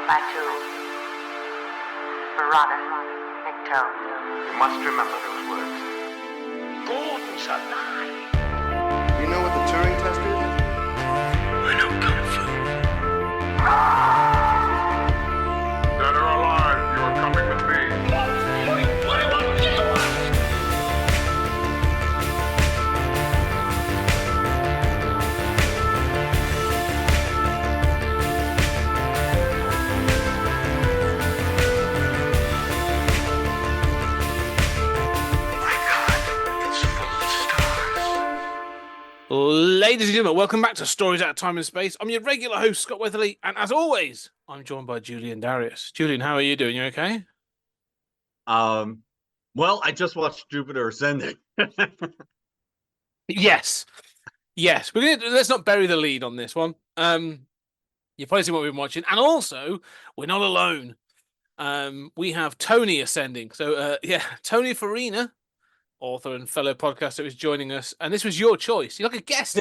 Batu, Farina, Nikto. You must remember those words. Gordon's alive. You know what the Turing test is? I know Kung Fu. Dead or alive, you are coming with me. Ladies and gentlemen, welcome back to Stories Out of Time and Space. I'm your regular host, Scott Weatherly, and as always, I'm joined by Julian Darius. Julian, how are you doing? You okay? Well, I just watched Jupiter Ascending. Yes. Let's not bury the lead on this one. You've probably seen what we've been watching, and also we're not alone. We have Tony ascending. So, Tony Farina, author and fellow podcaster, is joining us, and this was your choice. You're like a guest.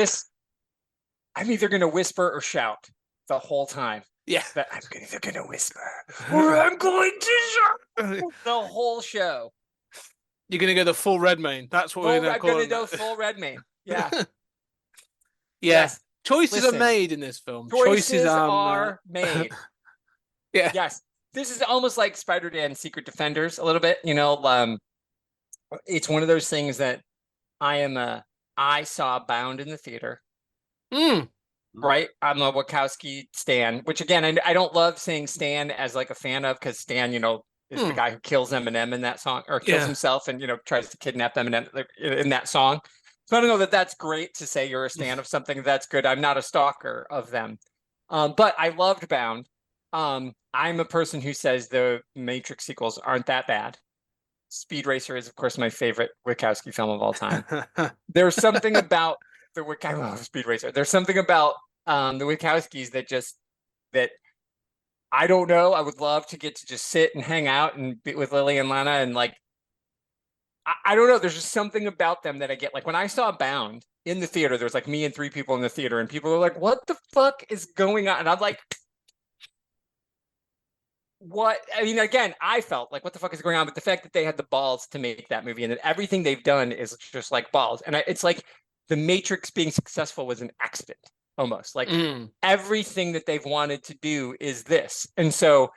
I'm either going to whisper or shout the whole time. Yeah. I'm either going to whisper or I'm going to shout the whole show. You're going to go the full Redmayne. That's what we're going to call it. I'm going to go full Redmayne. Yeah. Yeah. Yes. Choices Listen, are made in this film. Choices are made. Yeah. Yes. This is almost like Spider-Man Secret Defenders a little bit. You know, it's one of those things that I saw Bound in the theater. Right? I'm a Wachowski stan, which again, I don't love saying stan as like a fan of, because Stan, is the guy who kills Eminem in that song, or kills himself and, tries to kidnap Eminem in that song. So I don't know that that's great to say you're a stan of something. That's good. I'm not a stalker of them. But I loved Bound. I'm a person who says the Matrix sequels aren't that bad. Speed Racer is, of course, my favorite Wachowski film of all time. There's something about I love Speed Racer. There's something about the Wachowskis that I don't know. I would love to get to just sit and hang out and be with Lily and Lana, and I don't know. There's just something about them that I get. Like when I saw Bound in the theater, there was like me and 3 people in the theater, and people were like, "What the fuck is going on?" And I'm like, what? I mean, again, I felt like, what the fuck is going on? But the fact that they had the balls to make that movie, and that everything they've done is just like balls. And it's like the Matrix being successful was an accident, almost. Like everything that they've wanted to do is this. And so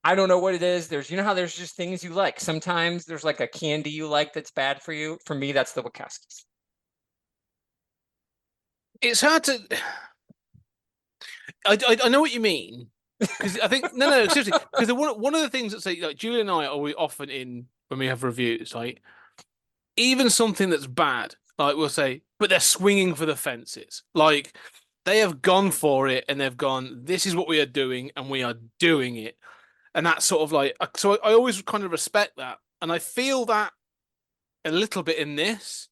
I don't know what it is. There's, how there's just things you like. Sometimes there's like a candy you like that's bad for you. For me, that's the Wachowskis. It's hard to... I know what you mean. Because I think no, seriously. Because one of the things that say, like, Julian and I are often in when we have reviews, like even something that's bad, like we'll say, but they're swinging for the fences. Like they have gone for it, and they've gone, this is what we are doing, and we are doing it, and that's sort of like. So I always kind of respect that, and I feel that a little bit in this,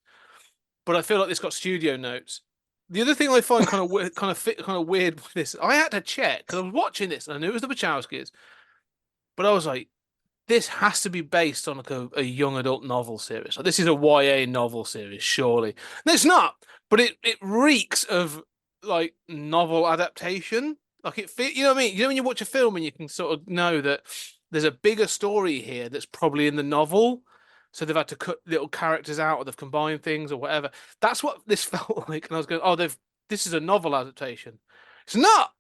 but I feel like this got studio notes. The other thing I find kind of weird with this, I had to check because I was watching this and I knew it was the Wachowskis, but I was like, this has to be based on like a young adult novel series. Like, this is a YA novel series, surely. No, it's not, but it reeks of like novel adaptation. Like you know what I mean? You know when you watch a film and you can sort of know that there's a bigger story here that's probably in the novel. So they've had to cut little characters out, or they've combined things, or whatever. That's what this felt like. And I was going, "Oh, this is a novel adaptation." It's not.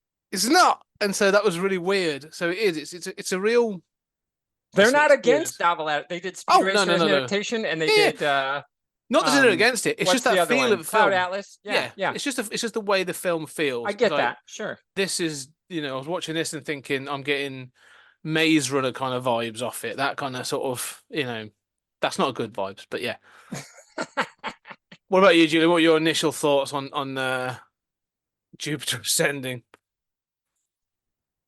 And so that was really weird. So it is. It's a real. They're not against novel adaptation. They did Speed Racer as an adaptation, and they did. Not that they're against it. It's just that feel of the film. Cloud Atlas. Yeah. It's just the way the film feels. I get like, that. Sure. This is, I was watching this and thinking, I'm getting Maze Runner kind of vibes off it. That kind of sort of, that's not good vibes, but yeah. What about you, Julian? What are your initial thoughts on Jupiter Ascending?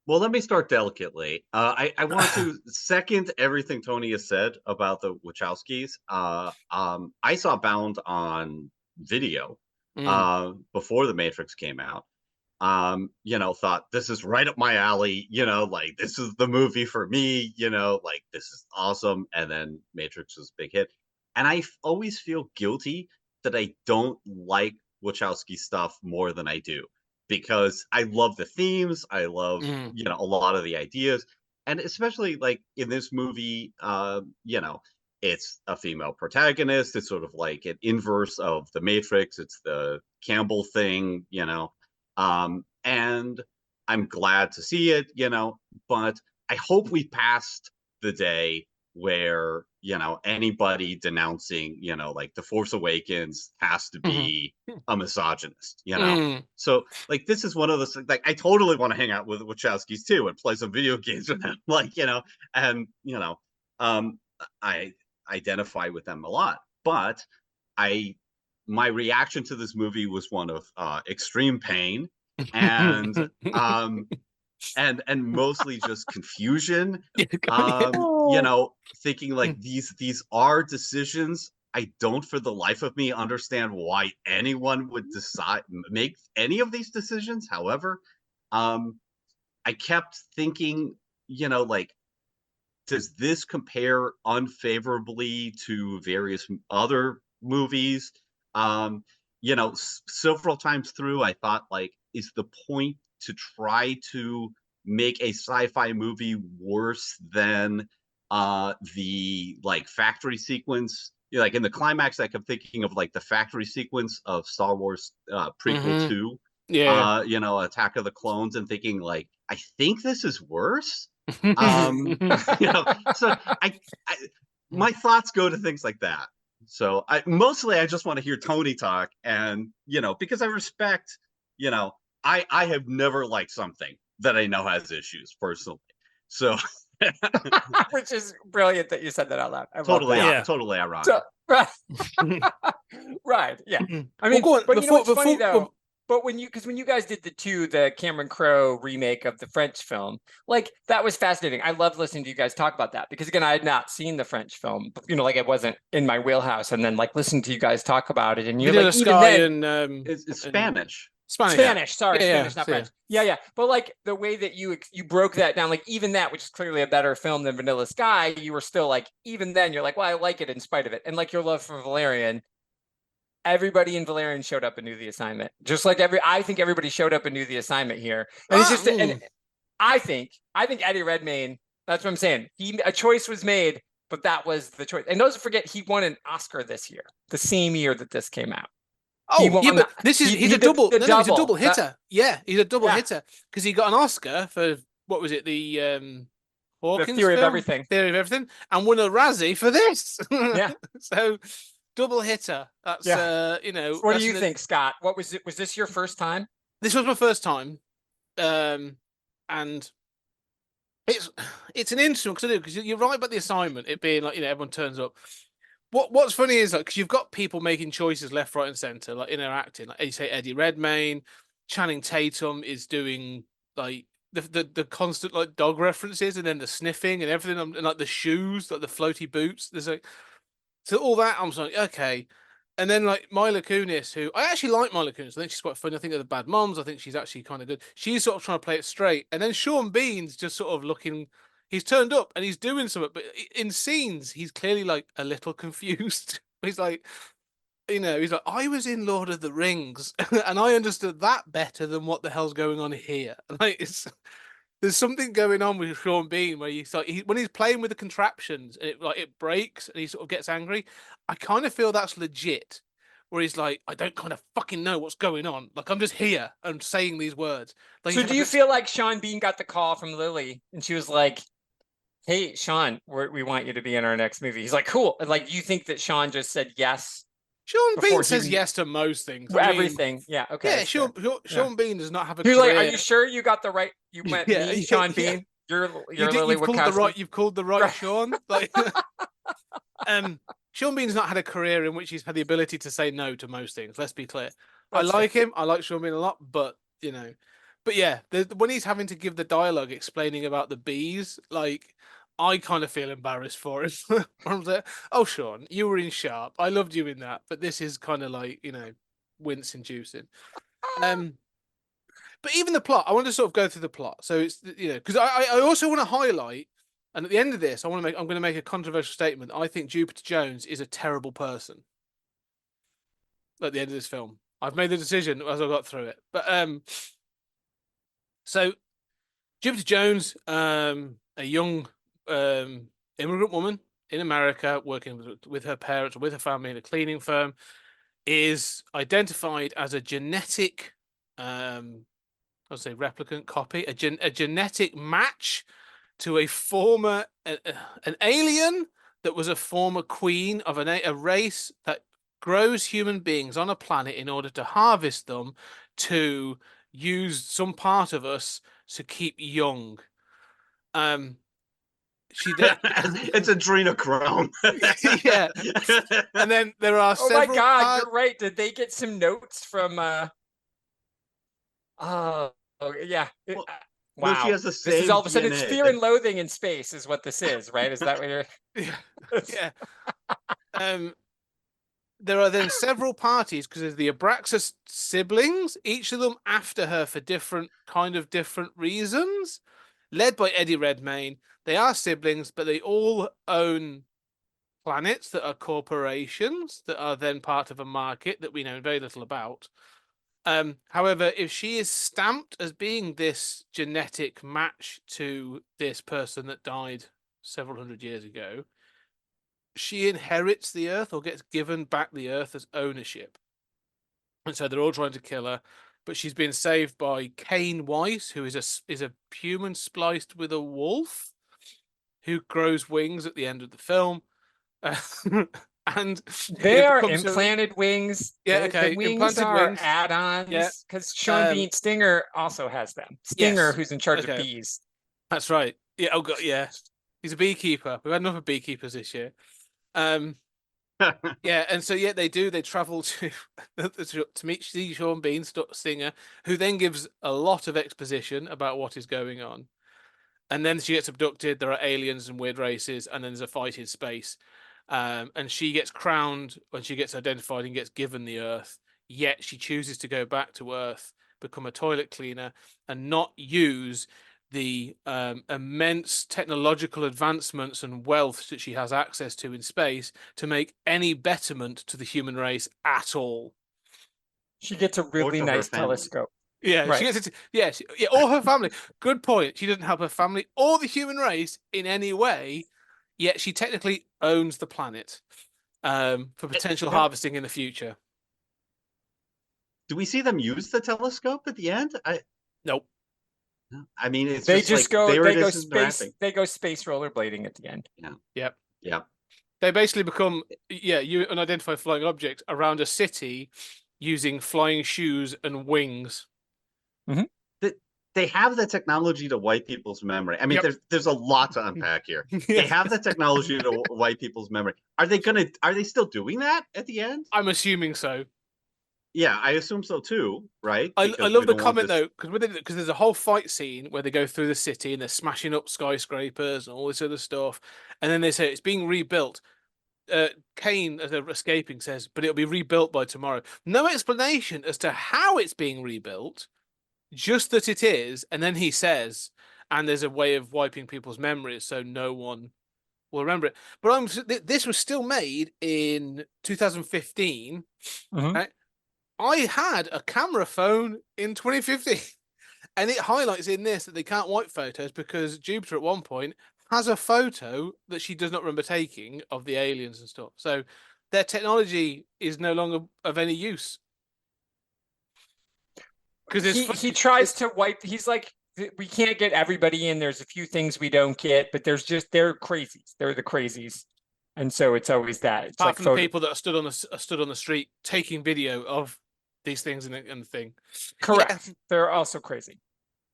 Well, let me start delicately. I want to second everything Tony has said about the Wachowskis. I saw Bound on video before The Matrix came out. Thought this is right up my alley, like this is the movie for me, like this is awesome. And then Matrix was a big hit. And I always feel guilty that I don't like Wachowski stuff more than I do. because I love the themes. I love, you know, a lot of the ideas. And especially like in this movie, you know, it's a female protagonist. It's sort of like an inverse of the Matrix. It's the Campbell thing, you know. And I'm glad to see it, you know, but I hope we passed the day where, you know, anybody denouncing, you know, like The Force Awakens has to be a misogynist, you know. So like this is one of those, like, I totally want to hang out with Wachowskis too and play some video games with them, like, you know, and you know, I identify with them a lot, but my reaction to this movie was one of extreme pain and and mostly just confusion. You know, thinking like these are decisions. I don't for the life of me understand why anyone would make any of these decisions. However, I kept thinking, you know, like, does this compare unfavorably to various other movies? You know, several times through, I thought, like, is the point to try to make a sci-fi movie worse than the like factory sequence? You know, like in the climax, I kept thinking of like the factory sequence of Star Wars prequel 2, Yeah. you know, Attack of the Clones, and thinking like, I think this is worse. You know, so my thoughts go to things like that. So I just want to hear Tony talk, and you know, because I respect, you know, I have never liked something that I know has issues personally. So Which is brilliant that you said that out loud. I love totally, that. totally ironic. So, right. Right. Yeah. I mean, go on, but you know what's funny though? But when you guys did the Cameron Crowe remake of the French film, like that was fascinating. I loved listening to you guys talk about that because again, I had not seen the French film, you know, like it wasn't in my wheelhouse. And then like listening to you guys talk about it, and you're like, even then, it's Spanish. Spanish, sorry, yeah, Spanish, not French. Yeah. But like the way that you broke that down, like even that, which is clearly a better film than Vanilla Sky, you were still like, even then, you're like, well, I like it in spite of it, and like your love for Valerian. Everybody in Valerian showed up and knew the assignment, just like I think everybody showed up and knew the assignment here, and it's just, and I think Eddie Redmayne. That's what I'm saying. A choice was made, but that was the choice. And don't forget, he won an Oscar this year, the same year that this came out. Oh, yeah, but he's a double. He's a double hitter. He's a double hitter because he got an Oscar for what was it, the Hawkins Theory film? of Everything, Theory of Everything, and won a Razzie for this. Yeah, so double hitter. That's you know. What do you think, Scott? What was it? Was this your first time? This was my first time, and it's an interesting because you're right about the assignment. It being like, you know, everyone turns up. What's funny is like, because you've got people making choices left, right, and center, like interacting. Like you say, Eddie Redmayne, Channing Tatum is doing like the constant like dog references, and then the sniffing and everything, and like the shoes, like the floaty boots. There's like, so all that I'm like, okay. And then like Mila Kunis, who I actually like Mila Kunis. I think she's quite funny. I think of the Bad Moms. I think she's actually kind of good. She's sort of trying to play it straight. And then Sean Bean's just sort of looking, he's turned up and he's doing something, but in scenes, he's clearly like a little confused. He's like, you know, he's like, I was in Lord of the Rings and I understood that better than what the hell's going on here. Like there's something going on with Sean Bean where he's like, when he's playing with the contraptions and it breaks and he sort of gets angry. I kind of feel that's legit, where he's like, I don't kind of fucking know what's going on. Like I'm just here and saying these words. Like, so do you feel like Sean Bean got the call from Lily and she was like, hey, Sean, we want you to be in our next movie? He's like, cool. And like, you think that Sean just said yes? Sean Bean says yes to most things. Everything. Yeah. Okay. Yeah. Sean Bean does not have a career. Like, are you sure you got the right? You went me, Sean Bean. You're Lily Wachowski. You've called the right Sean. Like, Sean Bean's not had a career in which he's had the ability to say no to most things. Let's be clear. I like him. I like Sean Bean a lot, but you know, yeah, when he's having to give the dialogue explaining about the bees, like, I kind of feel embarrassed for him. I'm like, oh, Sean, you were in Sharp. I loved you in that, but this is kind of like, you know, wince-inducing. But even the plot, I want to sort of go through the plot. So it's, you know, because I also want to highlight, and at the end of this, I'm going to make a controversial statement. I think Jupiter Jones is a terrible person. At the end of this film, I've made the decision as I got through it. But So Jupiter Jones, a young immigrant woman in America working with her parents or with her family in a cleaning firm, is identified as a genetic, I'll say replicant copy, a genetic match to a former an alien that was a former queen of a race that grows human beings on a planet in order to harvest them to use some part of us to keep young. She did. It's adrenochrome. Yeah, and then there are Oh my several. God, you're right. Did they get some notes from? Oh, yeah. Well, Wow. she has the This is same all of a sudden it's DNA. Fear and Loathing in Space, is what this is, right? Is that what you're? Yeah. There are then several parties because there's the Abraxas siblings, each of them after her for different reasons, led by Eddie Redmayne. They are siblings, but they all own planets that are corporations that are then part of a market that we know very little about. However, if she is stamped as being this genetic match to this person that died several hundred years ago, she inherits the Earth or gets given back the Earth as ownership. And so they're all trying to kill her, but she's been saved by Kane Weiss, who is a human spliced with a wolf, who grows wings at the end of the film. And They are becomes implanted wings. Yeah, The okay, wings implanted are wings. add-ons. Yeah. Because Sean Bean Stinger also has them. Stinger, Yes. who's in charge Okay. of bees. That's right. Yeah. Oh god. Yeah. He's a beekeeper. We've had enough of beekeepers this year. Yeah, and so they do. They travel to meet Sean Bean Stinger, who then gives a lot of exposition about what is going on, and then she gets abducted. There are aliens and weird races, and then there's a fight in space, and she gets crowned when she gets identified and gets given the Earth. Yet she chooses to go back to Earth, become a toilet cleaner, and not use the immense technological advancements and wealth that she has access to in space to make any betterment to the human race at all. She gets a really nice telescope. Yeah, right. She gets it. Yeah, or her family. Good point. She doesn't help her family or the human race in any way, yet she technically owns the planet for potential harvesting in the future. Do we see them use the telescope at the end? Nope. I mean, it's They just go. there They it go is space. interacting. They go space rollerblading at the end. Yep. Yeah. They basically become you unidentified flying object around a city using flying shoes and wings. Mm-hmm. They have the technology to wipe people's memory. I mean, there's a lot to unpack here. They have the technology to wipe people's memory. Are they still doing that at the end? I'm assuming so. Yeah, I assume so too, right? I love the comment though, because there's a whole fight scene where they go through the city and they're smashing up skyscrapers and all this other stuff, and then they say it's being rebuilt. Kane, as they're escaping, says, "But it'll be rebuilt by tomorrow." No explanation as to how it's being rebuilt, just that it is, and then he says, "And there's a way of wiping people's memories so no one will remember it." But this was still made in 2015, right? I had a camera phone in 2015, and it highlights in this that they can't wipe photos because Jupiter at one point has a photo that she does not remember taking of the aliens and stuff. So their technology is no longer of any use. Because he tries to wipe. He's like, we can't get everybody in. There's a few things we don't get, but they're crazies. They're the crazies. And so it's always that. It's apart like from the people that are stood on the street taking video of these things and the thing. Correct. Yeah. They're also crazy.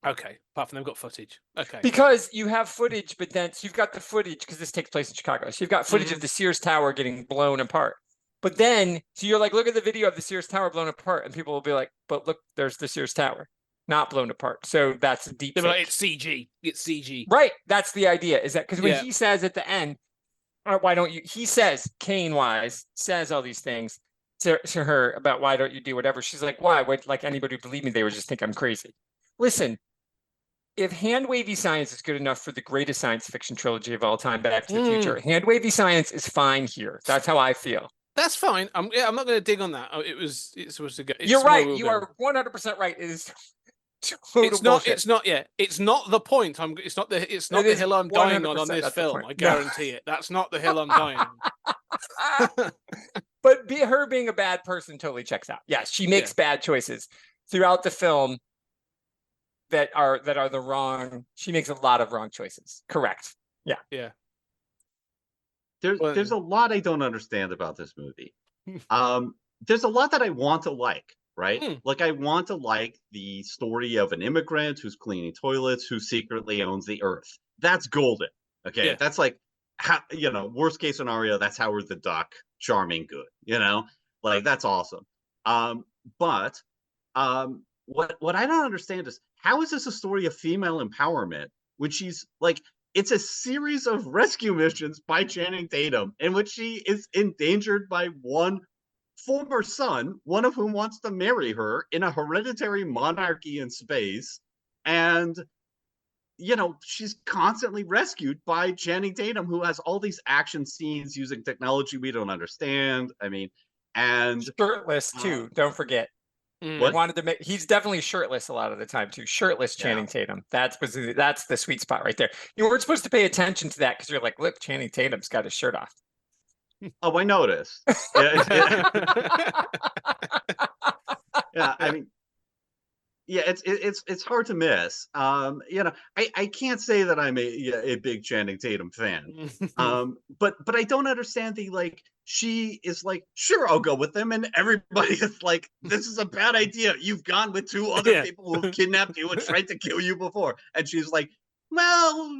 Okay. Apart from they've got footage. Okay. Because you have footage, but then so you've got the footage because this takes place in Chicago. So you've got footage of the Sears Tower getting blown apart. But then, so you're like, look at the video of the Sears Tower blown apart, and people will be like, but look, there's the Sears Tower, not blown apart. So that's a deep. Like, it's CG. It's CG. Right. That's the idea. Is that because when he says at the end, why don't you? He says, Kane Wise says all these things to her about why don't you do whatever. She's like, why? Would like anybody believe me? They would just think I'm crazy. Listen, if hand wavy science is good enough for the greatest science fiction trilogy of all time, Back to the Future, hand wavy science is fine here. That's how I feel. That's fine. I'm not going to dig on that. It's supposed to go. You're right. You are 100% right. It is Total bullshit. It's not. Yeah, it's not the point. It's not the. It's not It the is hill I'm dying 100% on this not the film. point. I No. guarantee it. That's not the hill I'm dying on. But her being a bad person totally checks out. Yes, she makes bad choices throughout the film that are the wrong. She makes a lot of wrong choices. Correct. Yeah. Yeah. There's a lot I don't understand about this movie. There's a lot that I want to like, right? Like I want to like the story of an immigrant who's cleaning toilets who secretly owns the earth. That's golden. Okay. Yeah. That's like how, worst case scenario, that's Howard the Duck, charming good, like that's awesome. But what I don't understand is how is this a story of female empowerment when she's like it's a series of rescue missions by Channing Tatum in which she is endangered by one former son, one of whom wants to marry her in a hereditary monarchy in space. And, she's constantly rescued by Channing Tatum, who has all these action scenes using technology we don't understand. I mean, and shirtless too. Don't forget. What? Wanted to make he's definitely shirtless a lot of the time too. Shirtless Channing Tatum. That's the sweet spot right there. You weren't supposed to pay attention to that because you're like, look, Channing Tatum's got his shirt off. Oh, I noticed. Yeah, I mean, it's hard to miss. I can't say that I'm a big Channing Tatum fan. But I don't understand the she is like, sure, I'll go with them, and everybody is like, this is a bad idea. You've gone with two other people who've kidnapped you and tried to kill you before, and she's like, well,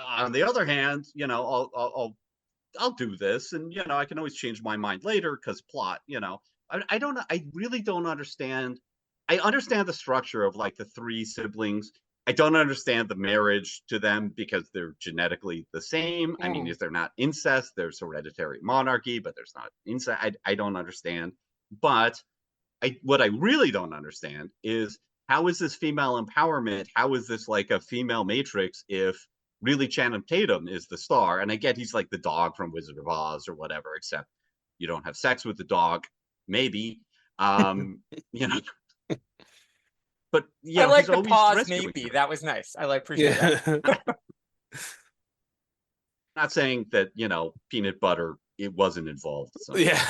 on the other hand, I'll do this, and I can always change my mind later because plot. I don't know. I really don't understand. I understand the structure of the three siblings. I don't understand the marriage to them because they're genetically the same. I mean, is there not incest? There's hereditary monarchy, but there's not incest. I don't understand. But what I really don't understand is how is this female empowerment? How is this like a female Matrix if really Channing Tatum is the star? And I get he's like the dog from Wizard of Oz or whatever, except you don't have sex with the dog. Maybe. But I like he's the always pause. rescuing Maybe her. that was nice. I appreciate that. Not saying that peanut butter it wasn't involved. So. Yeah.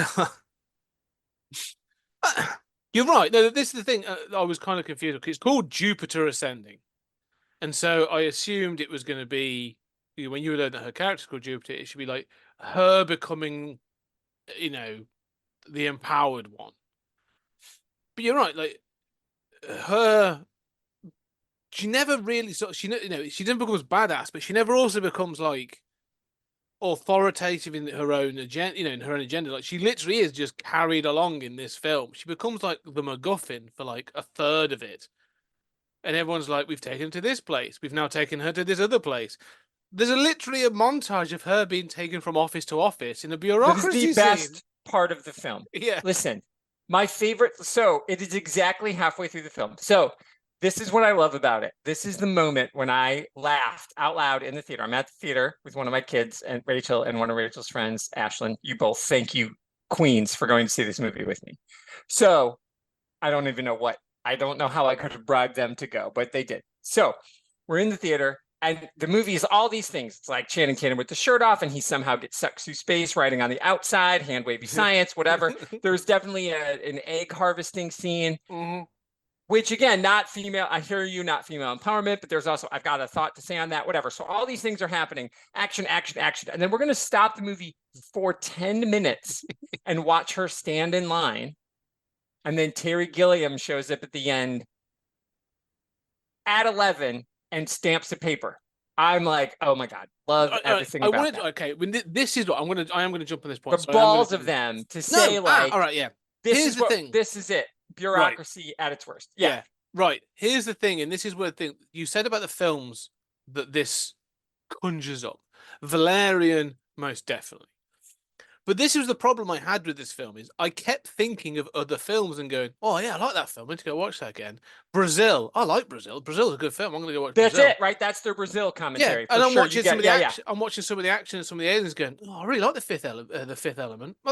You're right. No, this is the thing. I was kind of confused because it's called Jupiter Ascending, and so I assumed it was going to be when you learned that her character's called Jupiter, it should be like her becoming, the empowered one. But you're right. Like she never really she then becomes badass, but she never also becomes like authoritative in her own agenda, in her own agenda. Like she literally is just carried along in this film. She becomes like the MacGuffin for like a third of it. And everyone's like, we've taken her to this place. We've now taken her to this other place. There's literally a montage of her being taken from office to office in a bureaucracy That is the best part of the film. Yeah. Listen, my favorite. So it is exactly halfway through the film. So this is what I love about it. This is the moment when I laughed out loud in the theater. I'm at the theater with one of my kids and Rachel and one of Rachel's friends, Ashlyn. You both, thank you, queens, for going to see this movie with me. So I don't even know I don't know how I could have bribed them to go, but they did. So we're in the theater and the movie is all these things. It's like Channing Tatum with the shirt off and he somehow gets sucked through space, riding on the outside, hand wavy science, whatever. There's definitely an egg harvesting scene. Mm-hmm. Which again, not female. I hear you, not female empowerment, but there's also, I've got a thought to say on that, whatever. So all these things are happening. Action, action, action. And then we're going to stop the movie for 10 minutes and watch her stand in line. And then Terry Gilliam shows up at the end at 11 and stamps the paper. I'm like, oh my God, love everything about that. Okay, this is what I am going to jump on this point. The balls of them to say all right, yeah. Here's the thing. This is it. Bureaucracy at its worst. Yeah. Right. Here's the thing, and this is where the thing you said about the films that this conjures up. Valerian, most definitely. But this was the problem I had with this film is I kept thinking of other films and going, oh yeah, I like that film. I need to go watch that again. Brazil. I like Brazil. Brazil's a good film. I'm gonna go watch That's Brazil. it, right? That's their Brazil Yeah, commentary. and For I'm sure. watching some of the action. I'm watching some of the action and some of the aliens going, oh, I really like the Fifth Element. I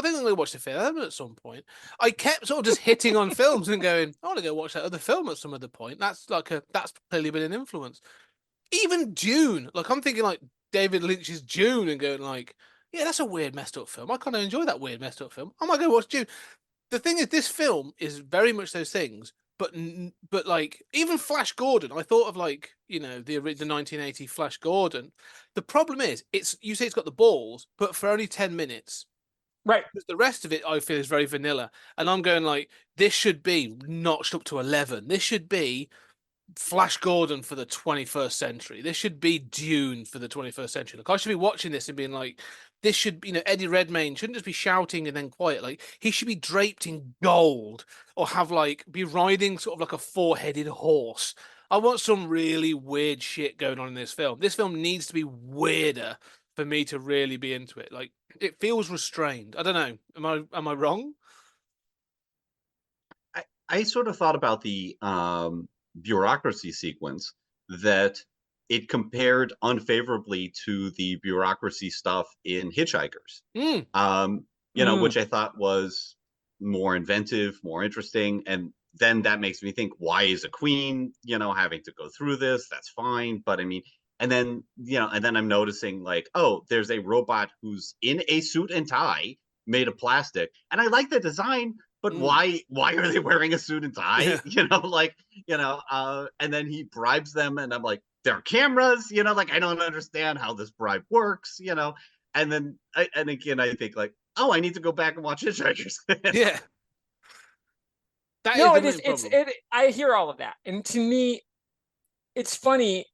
think I'm gonna watch the Fifth Element at some point. I kept sort of just hitting on films and going, I want to go watch that other film at some other point. That's clearly been an influence. Even Dune, like I'm thinking like David Lynch's Dune and going like, yeah, that's a weird messed up film. I kind of enjoy that weird messed up film. I might go watch Dune. The thing is, this film is very much those things, but like even Flash Gordon, I thought of like the 1980 Flash Gordon. The problem is, you say it's got the balls, but for only 10 minutes. Right. Because the rest of it, I feel, is very vanilla, and I'm going like, this should be notched up to 11. This should be Flash Gordon for the 21st century. This should be Dune for the 21st century. Like I should be watching this and being like, this should, Eddie Redmayne shouldn't just be shouting and then quiet. Like he should be draped in gold or have be riding sort of like a four-headed horse. I want some really weird shit going on in this film. This film needs to be weirder for me to really be into it. Like it feels restrained. I don't know. Am I wrong? I sort of thought about the bureaucracy sequence that it compared unfavorably to the bureaucracy stuff in Hitchhikers. Which I thought was more inventive, more interesting, and then that makes me think, why is a queen, having to go through this? That's fine, but I mean, and then I'm noticing like, oh, there's a robot who's in a suit and tie made of plastic, and I like the design. But why are they wearing a suit and tie? Yeah. And then he bribes them, and I'm like, there are cameras, I don't understand how this bribe works, and then again I think like, oh, I need to go back and watch Hitchhikers. Yeah. It is. I hear all of that, and to me, it's funny.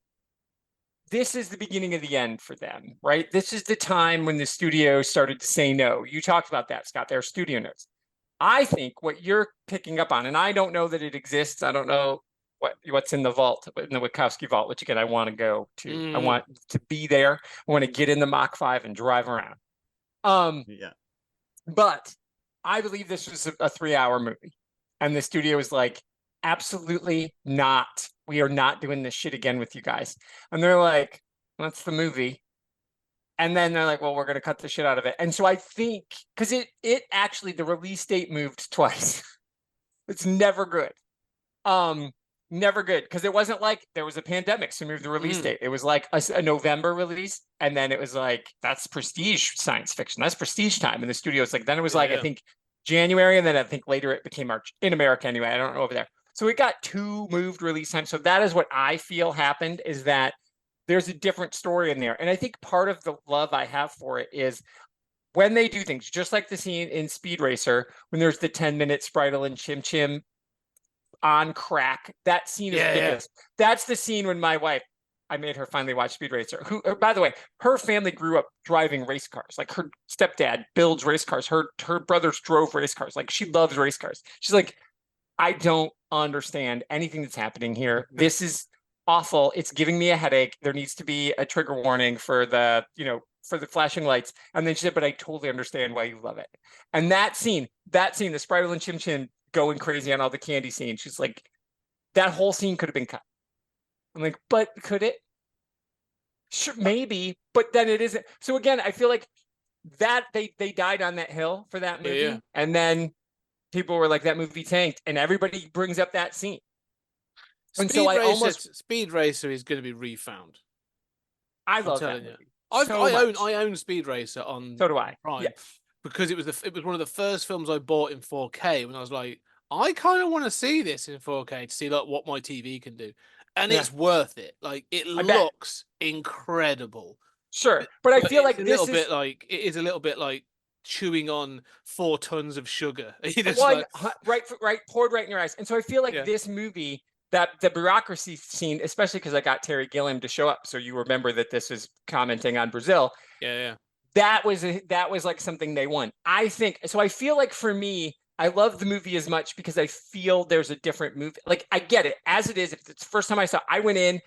This is the beginning of the end for them, right? This is the time when the studio started to say no. You talked about that, Scott. They're studio notes. I think what you're picking up on, and I don't know that it exists. I don't know what's in the vault, in the Wachowski vault, which again, I want to go to. I want to be there. I want to get in the Mach 5 and drive around. Yeah. But I believe this was a 3-hour movie. And the studio was like, absolutely not. We are not doing this shit again with you guys. And they're like, that's the movie. And then they're like, well, we're going to cut the shit out of it. And so I think, because it actually, the release date moved twice. It's never good. Never good. Because it wasn't like there was a pandemic, so moved the release date. It was like a November release. And then it was like, that's prestige science fiction. That's prestige time. And the studio's like, then it was I think January. And then I think later it became March in America anyway. I don't know over there. So it got 2 moved release times. So that is what I feel happened, is that there's a different story in there. And I think part of the love I have for it is when they do things, just like the scene in Speed Racer, when there's the 10-minute Spritle and Chim Chim on crack, that scene is ridiculous. Yeah. That's the scene when my wife, I made her finally watch Speed Racer, who, by the way, her family grew up driving race cars. Like her stepdad builds race cars. Her brothers drove race cars. Like she loves race cars. She's like, I don't understand anything that's happening here. This is awful. It's giving me a headache. There needs to be a trigger warning for the flashing lights. And then she said, but I totally understand why you love it. And that scene, the Spritle and Chim Chim going crazy on all the candy scene. She's like, that whole scene could have been cut. I'm like, but could it? Sure, maybe, but then it isn't. So again, I feel like that they died on that hill for that movie. Yeah. And then people were like, that movie tanked, and everybody brings up that scene. And so Speed Racer is going to be refound. I love that movie. I own Speed Racer on so do I. Prime, because it was one of the first films I bought in 4K when I was like, I kind of want to see this in 4K to see like what my TV can do, and it's worth it. Like it looks incredible. Sure, but I feel like it is a little bit like chewing on 4 tons of sugar. Right, poured right in your eyes. And so I feel like this movie, that the bureaucracy scene, especially because I got Terry Gilliam to show up, so you remember that this is commenting on Brazil. Yeah. That was like something they won. I think so. I feel like for me, I love the movie as much because I feel there's a different movie. Like I get it as it is. If it's the first time I saw, I went in.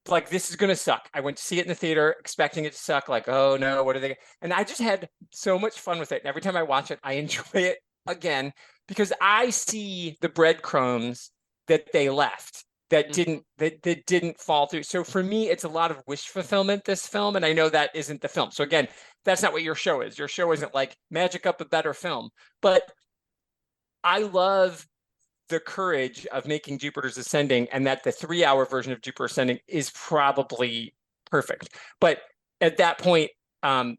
like, this is gonna suck. I went to see it in the theater expecting it to suck, like, oh no, what are they? And I just had so much fun with it. And every time I watch it, I enjoy it again because I see the breadcrumbs that they left that didn't fall through. So for me, it's a lot of wish fulfillment, this film, and I know that isn't the film. So again, that's not what your show is. Your show isn't like magic up a better film, but I love the courage of making Jupiter's Ascending, and that the 3-hour version of Jupiter Ascending is probably perfect. But at that point, the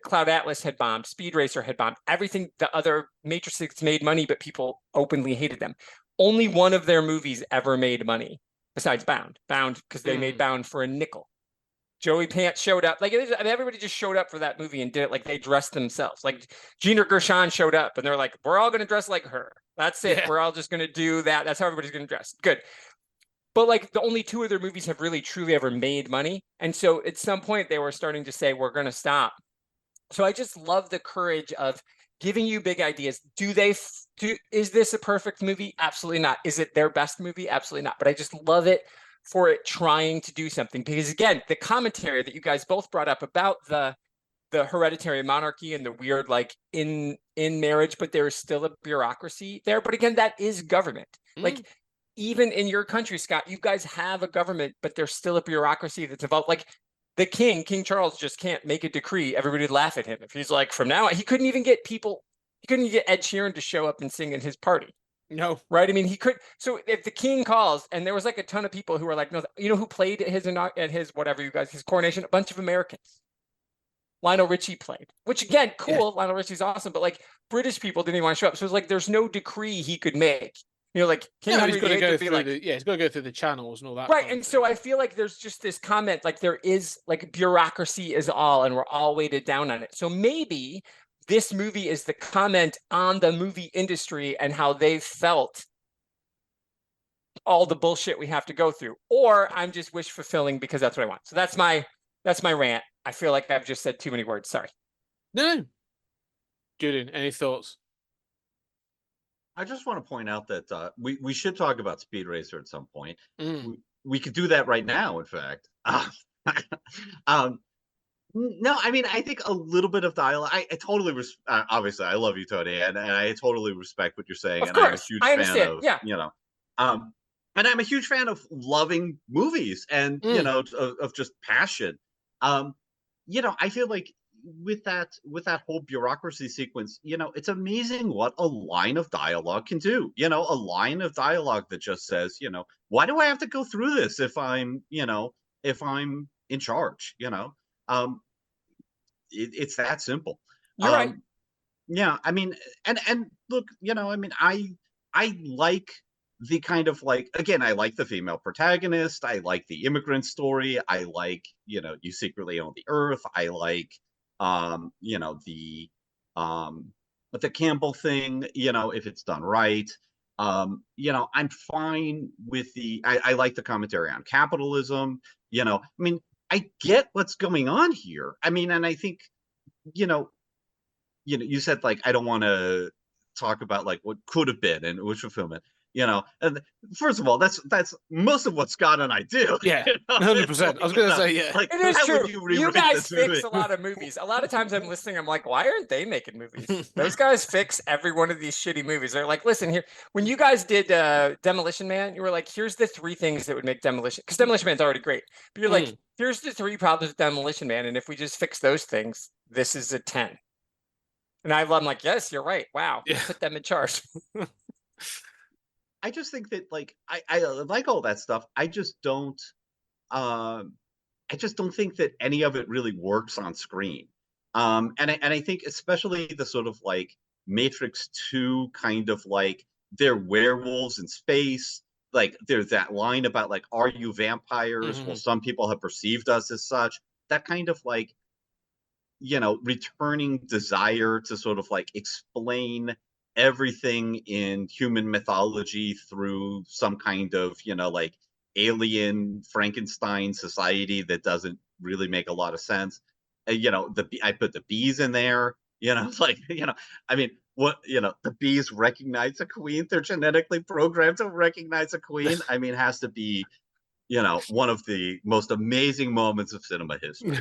Cloud Atlas had bombed, Speed Racer had bombed, everything, the other Matrixes made money, but people openly hated them. Only one of their movies ever made money besides Bound. Bound, because they made Bound for a nickel. Joey Pants showed up. Like, everybody just showed up for that movie and did it like they dressed themselves. Like, Gina Gershon showed up and they're like, we're all going to dress like her. That's it. Yeah. We're all just going to do that. That's how everybody's going to dress. Good. But like, the only 2 of their movies have really truly ever made money. And so at some point they were starting to say, we're going to stop. So I just love the courage of giving you big ideas. Is this a perfect movie? Absolutely not. Is it their best movie? Absolutely not. But I just love it for it trying to do something, because again, the commentary that you guys both brought up about the hereditary monarchy and the weird, like, in marriage, but there is still a bureaucracy there. But again, that is government. Like, even in your country, Scott, you guys have a government, but there's still a bureaucracy that's involved. Like, the King Charles just can't make a decree. Everybody would laugh at him if he's like, from now on, he couldn't even get Ed Sheeran to show up and sing in his party. No. Right. I mean, he could. So if the king calls, and there was like a ton of people who were like, no, you know who played at his whatever, you guys, his coronation? A bunch of Americans. Lionel Richie played, which again, cool. Yeah. Lionel Richie's awesome. But like, British people didn't even want to show up. So it was like, there's no decree he could make. You know, like, King Henry he's got to go through like, he's got to go through the channels and all that. Right. And so I feel like there's just this comment, like, there is, like, bureaucracy is all, and we're all weighted down on it. So maybe this movie is the comment on the movie industry and how they felt all the bullshit we have to go through, or I'm just wish fulfilling because that's what I want. So that's my rant. I feel like I've just said too many words. Sorry. No. Julian, any thoughts? I just want to point out that we should talk about Speed Racer at some point. We could do that right now, in fact. No, I mean, I think a little bit of dialogue. I totally obviously, I love you, Tony, and I totally respect what you're saying. Of and course, I'm a huge I fan understand. of, Yeah. And I'm a huge fan of loving movies and of just passion. I feel like with that whole bureaucracy sequence, it's amazing what a line of dialogue can do. A line of dialogue that just says, why do I have to go through this if I'm in charge? It's that simple. You're right. Yeah, I mean, and look, I mean, I like the kind of, like, again, I like the female protagonist. I like the immigrant story. I like, you secretly own the earth. I like, the Campbell thing, if it's done right. I'm fine with I like the commentary on capitalism. I mean, I get what's going on here. I mean, and I think, you said, like, I don't want to talk about, like, what could have been and which fulfillment. And first of all, that's most of what Scott and I do. Yeah, 100%. I was going to say, yeah. Like, it is true. You guys fix a lot of movies. A lot of times I'm listening, I'm like, why aren't they making movies? Those guys fix every one of these shitty movies. They're like, listen here. When you guys did Demolition Man, you were like, here's the 3 things that would make Demolition, because Demolition Man's already great. But you're like, here's the 3 problems with Demolition Man, and if we just fix those things, this is a 10. And I'm like, yes, you're right. Wow, yeah. Put them in charge. I just think that, like, I like all that stuff. I just don't think that any of it really works on screen. And I think especially the sort of, like, Matrix 2 kind of, like, they're werewolves in space. Like, there's that line about, like, are you vampires? Well, some people have perceived us as such. That kind of, like, returning desire to sort of, like, explain everything in human mythology through some kind of, like, alien Frankenstein society that doesn't really make a lot of sense. I put the bees in there, like, I mean, what, the bees recognize a queen. They're genetically programmed to recognize a queen. I mean, it has to be one of the most amazing moments of cinema history.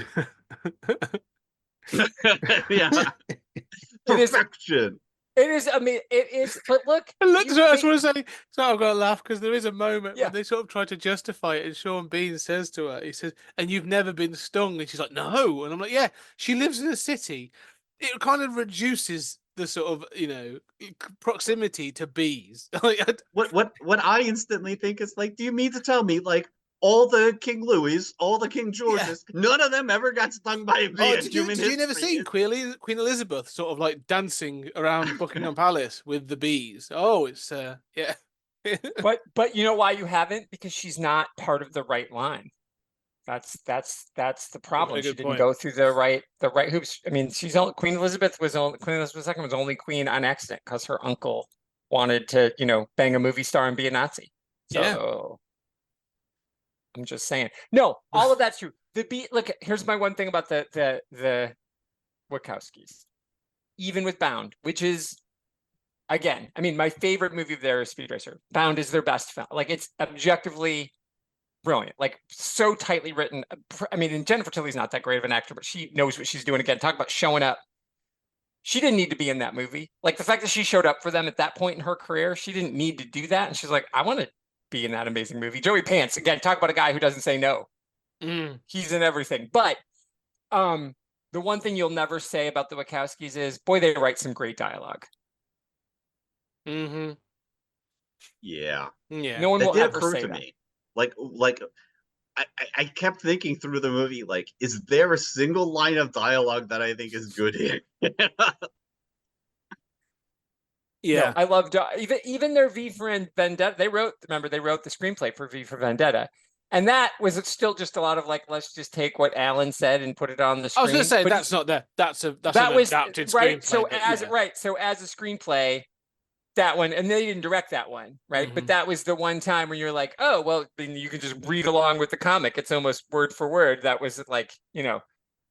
Yeah, It is. perfection. It is. I mean, it is. But look, And look, you so I just make- want to say, so I've got to laugh because there is a moment Yeah. when they sort of try to justify it, and Sean Bean says to her, he says, "And you've never been stung," and she's like, "No," and I'm like, "Yeah, she lives in a city. It kind of reduces the sort of proximity to bees." Like, What I instantly think is like, do you mean to tell me like all the King Louis, all the King Georges, none of them ever got stung by a bee oh, in human did you never history? see Queen Elizabeth sort of like dancing around Buckingham Palace with the bees? Oh, it's yeah. but you know why you haven't? Because she's not part of the right line. That's the problem. She good didn't point. go through the right hoops. I mean, Queen Elizabeth II was only queen on accident because her uncle wanted to, bang a movie star and be a Nazi. Yeah. So I'm just saying. No, all of that's true. Look, here's my one thing about the Wachowskis. Even with Bound, which is again, I mean, my favorite movie of theirs is Speed Racer. Bound is their best film. Like, it's objectively brilliant, like so tightly written. I mean, and Jennifer Tilly's not that great of an actor, but she knows what she's doing. Again, talk about showing up. She didn't need to be in that movie. Like, the fact that she showed up for them at that point in her career, she didn't need to do that. And she's like, I want to be in that amazing movie. Joey Pants, again, talk about a guy who doesn't say no. He's in everything. But the one thing you'll never say about the Wachowskis is, boy, they write some great dialogue. Mm-hmm. Yeah. Yeah. No one That will did ever occur say to that. me. Like I kept thinking through the movie, like, is there a single line of dialogue that I think is good here? Yeah. No, I loved even their V for Vendetta. They wrote the screenplay for V for Vendetta, and that was still just a lot of like, let's just take what Alan said and put it on the screen. I was going to say But that's not there. That's an was adapted right. screenplay. So but so as a screenplay, that one, and they didn't direct that one, right? But that was the one time where you're like, oh, well, then you can just read along with the comic. It's almost word for word. That was like,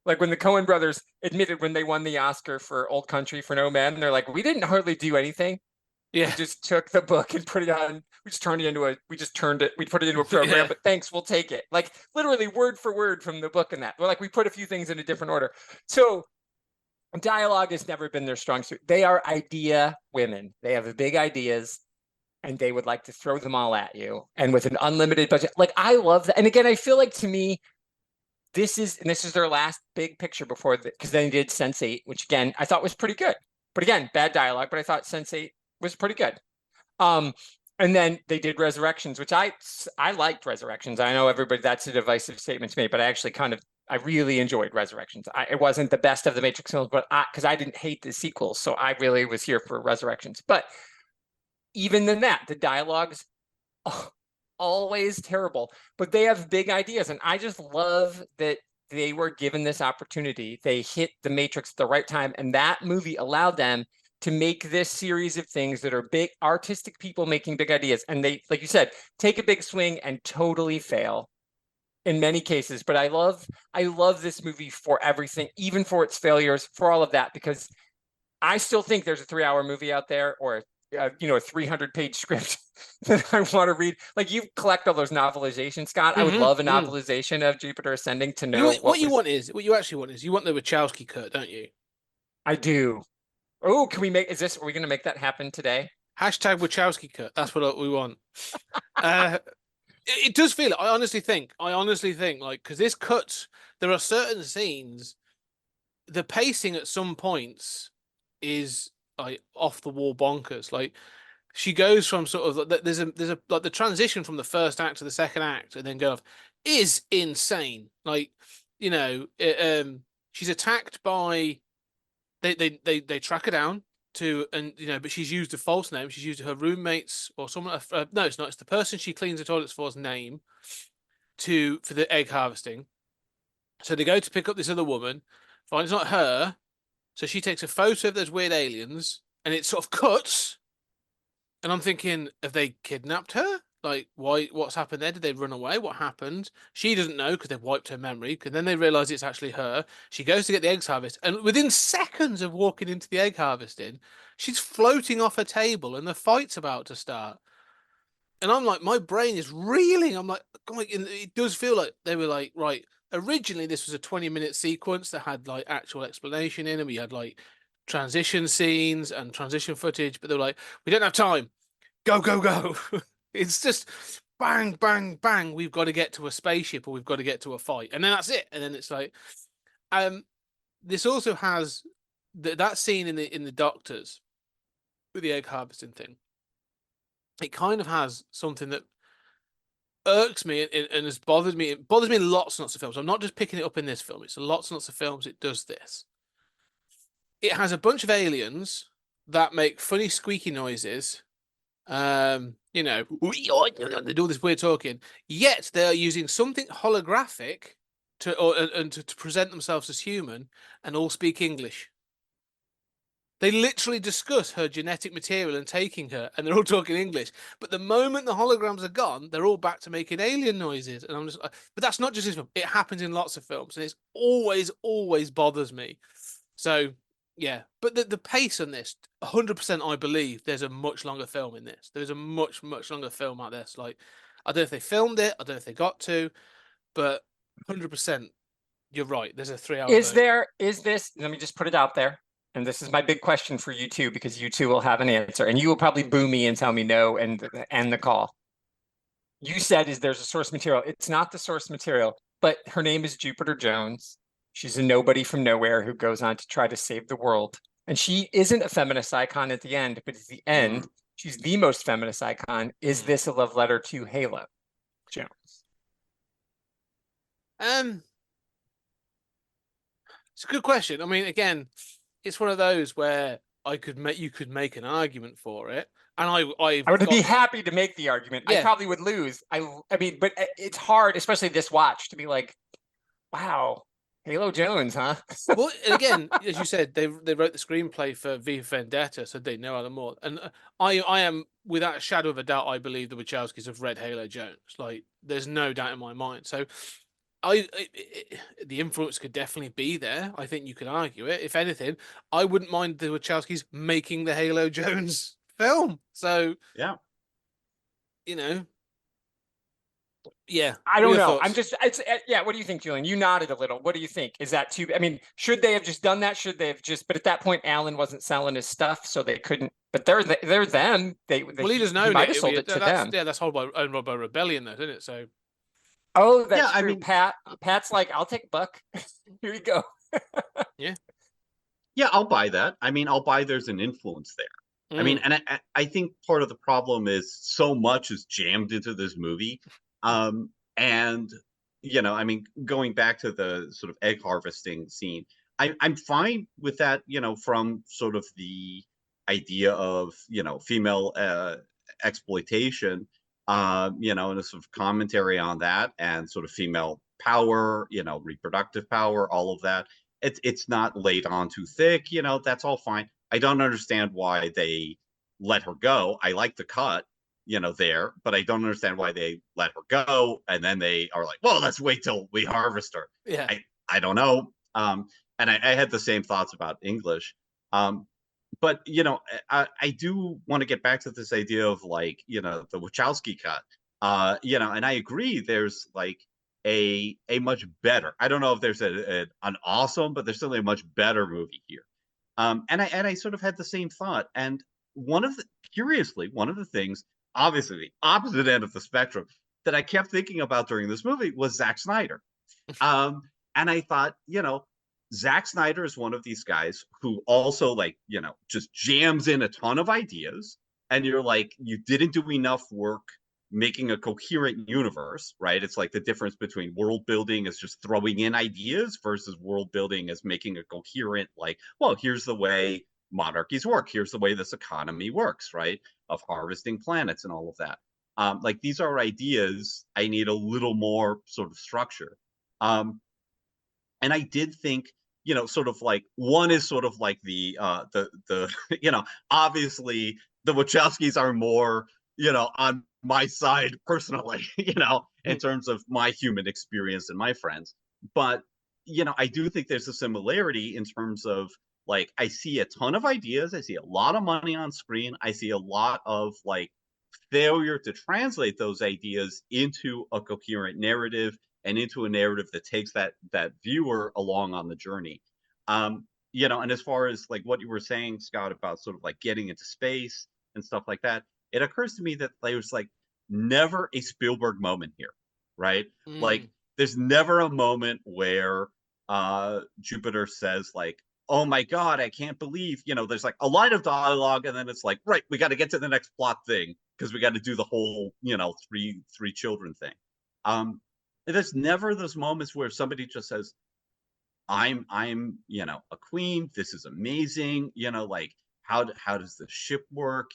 like when the Coen brothers admitted when they won the Oscar for Old Country for No Men, they're like, we didn't hardly do anything. yeah. We just took the book and put it on. We put it into a program, Yeah. but thanks, we'll take it. Like, literally word for word from the book and that. We're like, we put a few things in a different order. So dialogue has never been their strong suit. They are idea women. They have big ideas and they would like to throw them all at you. And with an unlimited budget, like, I love that. And again, I feel like, to me, this is their last big picture before because then they did Sense8, which again, I thought was pretty good. But again, bad dialogue, but I thought Sense8 was pretty good. And then they did Resurrections, which I liked Resurrections. I know everybody, that's a divisive statement to me, but I actually I really enjoyed Resurrections. It wasn't the best of the Matrix films, but because I didn't hate the sequels, so I really was here for Resurrections. But even than that, the dialogue's always terrible, but they have big ideas, and I just love that they were given this opportunity. They hit the Matrix at the right time, and that movie allowed them to make this series of things that are big artistic people making big ideas. And they, like you said, take a big swing and totally fail in many cases. But I love this movie for everything, even for its failures, for all of that, because I still think there's a 3-hour movie out there, or a 300-page script that I want to read. Like, you collect all those novelizations, Scott. I would love a novelization of Jupiter Ascending to know what you actually want is you want the Wachowski cut, don't you? I do. Oh, are we going to make that happen today? Hashtag Wachowski cut. That's what we want. It does feel it. I honestly think like, because this cuts, there are certain scenes, the pacing at some points is like off the wall bonkers. Like, she goes from sort of, there's a like, the transition from the first act to the second act and then go off is insane. Like, she's attacked by, they track her down to, and but she's used a false name. She's used her roommates or someone. No, it's not. It's the person she cleans the toilets for's name for the egg harvesting. So they go to pick up this other woman, find it's not her. So she takes a photo of those weird aliens, and it sort of cuts. And I'm thinking, have they kidnapped her? Like, why? What's happened there? Did they run away? What happened? She doesn't know because they've wiped her memory. Because then they realize it's actually her. She goes to get the eggs harvested, and within seconds of walking into the egg harvesting, she's floating off a table, and the fight's about to start. And I'm like, my brain is reeling. I'm like, God, it does feel like they were like, right, originally this was a 20-minute sequence that had like actual explanation in, and we had like transition scenes and transition footage, but they were like, we don't have time. Go, go, go. It's just bang, bang, bang. We've got to get to a spaceship, or we've got to get to a fight. And then that's it. And then it's like, this also has that scene in the Doctors with the egg harvesting thing. It kind of has something that irks me and has bothered me. It bothers me in lots and lots of films. I'm not just picking it up in this film. It's lots and lots of films it does this. It has a bunch of aliens that make funny squeaky noises. You know, they do all this weird talking. Yet they are using something holographic to present themselves as human and all speak English. They literally discuss her genetic material and taking her, and they're all talking English. But the moment the holograms are gone, they're all back to making alien noises. And I'm just, but that's not just this film. It happens in lots of films, and it's always bothers me. So yeah, but the pace on this, 100%, I believe there's a much longer film in this. There's a much longer film out there. So like, I don't know if they filmed it. I don't know if they got to, but 100%, you're right. There's a 3-hour. Is this? Let me just put it out there. And this is my big question for you two, because you two will have an answer, and you will probably boo me and tell me no and end the call. You said there's a source material. It's not the source material, but her name is Jupiter Jones. She's a nobody from nowhere who goes on to try to save the world. And she isn't a feminist icon at the end, but at the end, she's the most feminist icon. Is this a love letter to Halo Jones? It's a good question. I mean, again, it's one of those where you could make an argument for it, and I would be happy to make the argument. Yeah. I probably would lose. I mean, but it's hard, especially this watch, to be like, wow, Halo Jones, huh? Well, and again, as you said, they wrote the screenplay for V for Vendetta, so they know Alan Moore. And I am, without a shadow of a doubt, I believe the Wachowskis have read Halo Jones. Like, there's no doubt in my mind. So the influence could definitely be there. I think you could argue it. If anything, I wouldn't mind the Wachowskis making the Halo Jones film. So yeah, you know, yeah. I don't know. I'm just, yeah. What do you think, Julian? You nodded a little. What do you think? Is that too? I mean, should they have just done that? Should they have just? But at that point, Alan wasn't selling his stuff, so they couldn't. But they're them. Well, he doesn't own might it. have sold it to them. Yeah, that's owned by Rebellion, though, isn't it? So. Oh, that's true. I mean, Pat's like, I'll take a buck. Here you go. Yeah. Yeah, I'll buy that. I mean, I'll buy there's an influence there. I mean, and I think part of the problem is so much is jammed into this movie. And, you know, I mean, going back to the sort of egg harvesting scene, I'm fine with that, you know, from sort of the idea of, you know, female exploitation, you know, and a sort of commentary on that, and sort of female power, you know, reproductive power, all of that. It's not laid on too thick, you know, that's all fine. I don't understand why they let her go. I like the cut, you know, there, but I don't understand why they let her go. And then they are like, well, let's wait till we harvest her. Yeah. I don't know. And I had the same thoughts about English. But, you know, I do want to get back to this idea of, like, you know, the Wachowski cut, you know, and I agree there's like a much better, I don't know if there's an awesome, but there's certainly a much better movie here. And I sort of had the same thought. And curiously, one of the things, obviously the opposite end of the spectrum, that I kept thinking about during this movie was Zack Snyder. And I thought, you know, Zack Snyder is one of these guys who also, like, you know, just jams in a ton of ideas, and you're like, you didn't do enough work making a coherent universe, right? It's like the difference between world building as just throwing in ideas versus world building as making a coherent, like, well, here's the way monarchies work. Here's the way this economy works, right? Of harvesting planets and all of that. Like, these are ideas. I need a little more sort of structure. And I did think, you know, sort of like, one is sort of like the you know, obviously the Wachowskis are more, you know, on my side personally, you know, in terms of my human experience and my friends. But, you know, I do think there's a similarity in terms of, like, I see a ton of ideas. I see a lot of money on screen. I see a lot of, like, failure to translate those ideas into a coherent narrative and into a narrative that takes that viewer along on the journey. And as far as like what you were saying, Scott, about sort of like getting into space and stuff like that, it occurs to me that there's like never a Spielberg moment here, right? Like there's never a moment where Jupiter says like, oh my God, I can't believe, there's like a line of dialogue and then it's like, right, we got to get to the next plot thing because we got to do the whole, three children thing. There's never those moments where somebody just says, I'm a queen, this is amazing, like how does the ship work?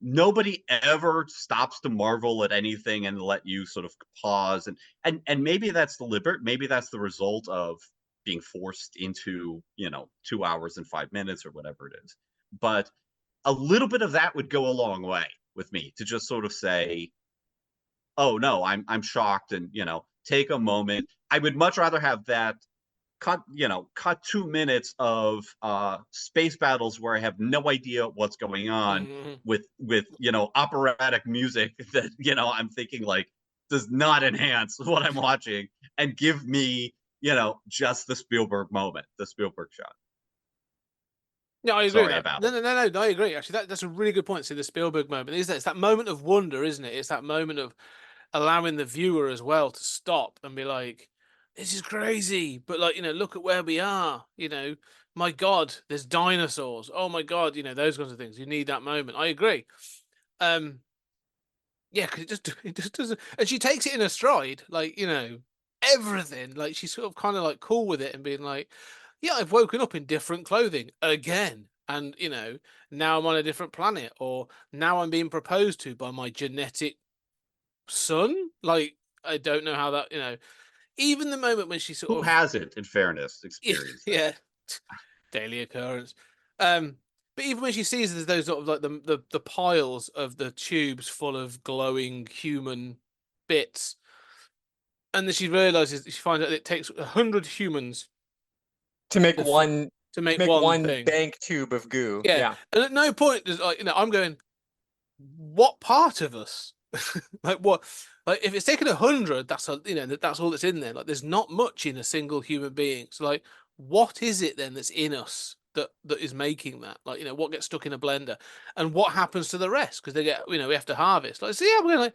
Nobody ever stops to marvel at anything and let you sort of pause, and maybe that's deliberate, maybe that's the result of being forced into 2 hours and 5 minutes or whatever it is. But a little bit of that would go a long way with me, to just sort of say, oh no, I'm shocked, and take a moment. I would much rather have that cut 2 minutes of space battles where I have no idea what's going on, with operatic music that I'm thinking like does not enhance what I'm watching, and give me just the Spielberg moment, the Spielberg shot. Yeah, I agree. Sorry about no, I agree. Actually, that's a really good point. See, the Spielberg moment is that it's that moment of wonder, isn't it? It's that moment of allowing the viewer as well to stop and be like, this is crazy, but like, look at where we are, my God, there's dinosaurs. Oh my God, those kinds of things. You need that moment. I agree. Yeah, because it just doesn't, and she takes it in her stride, like, everything. Like she's sort of kind of like cool with it and being like, yeah, I've woken up in different clothing again. And, now I'm on a different planet, or now I'm being proposed to by my genetic son. Like, I don't know how that, even the moment when she sort Who of hasn't, in fairness, experienced yeah, daily occurrence. But even when she sees there's those sort of like the piles of the tubes full of glowing human bits, and then she realizes, she finds out that it takes 100 humans To make to one make one thing. bank tube of goo. Yeah. Yeah. And at no point does I'm going, what part of us? Like what? Like if it's taken 100, that's that's all that's in there. Like there's not much in a single human being. So like, what is it then that's in us that is making that? Like what gets stuck in a blender, and what happens to the rest? Because they get we have to harvest. Like so yeah, we're like,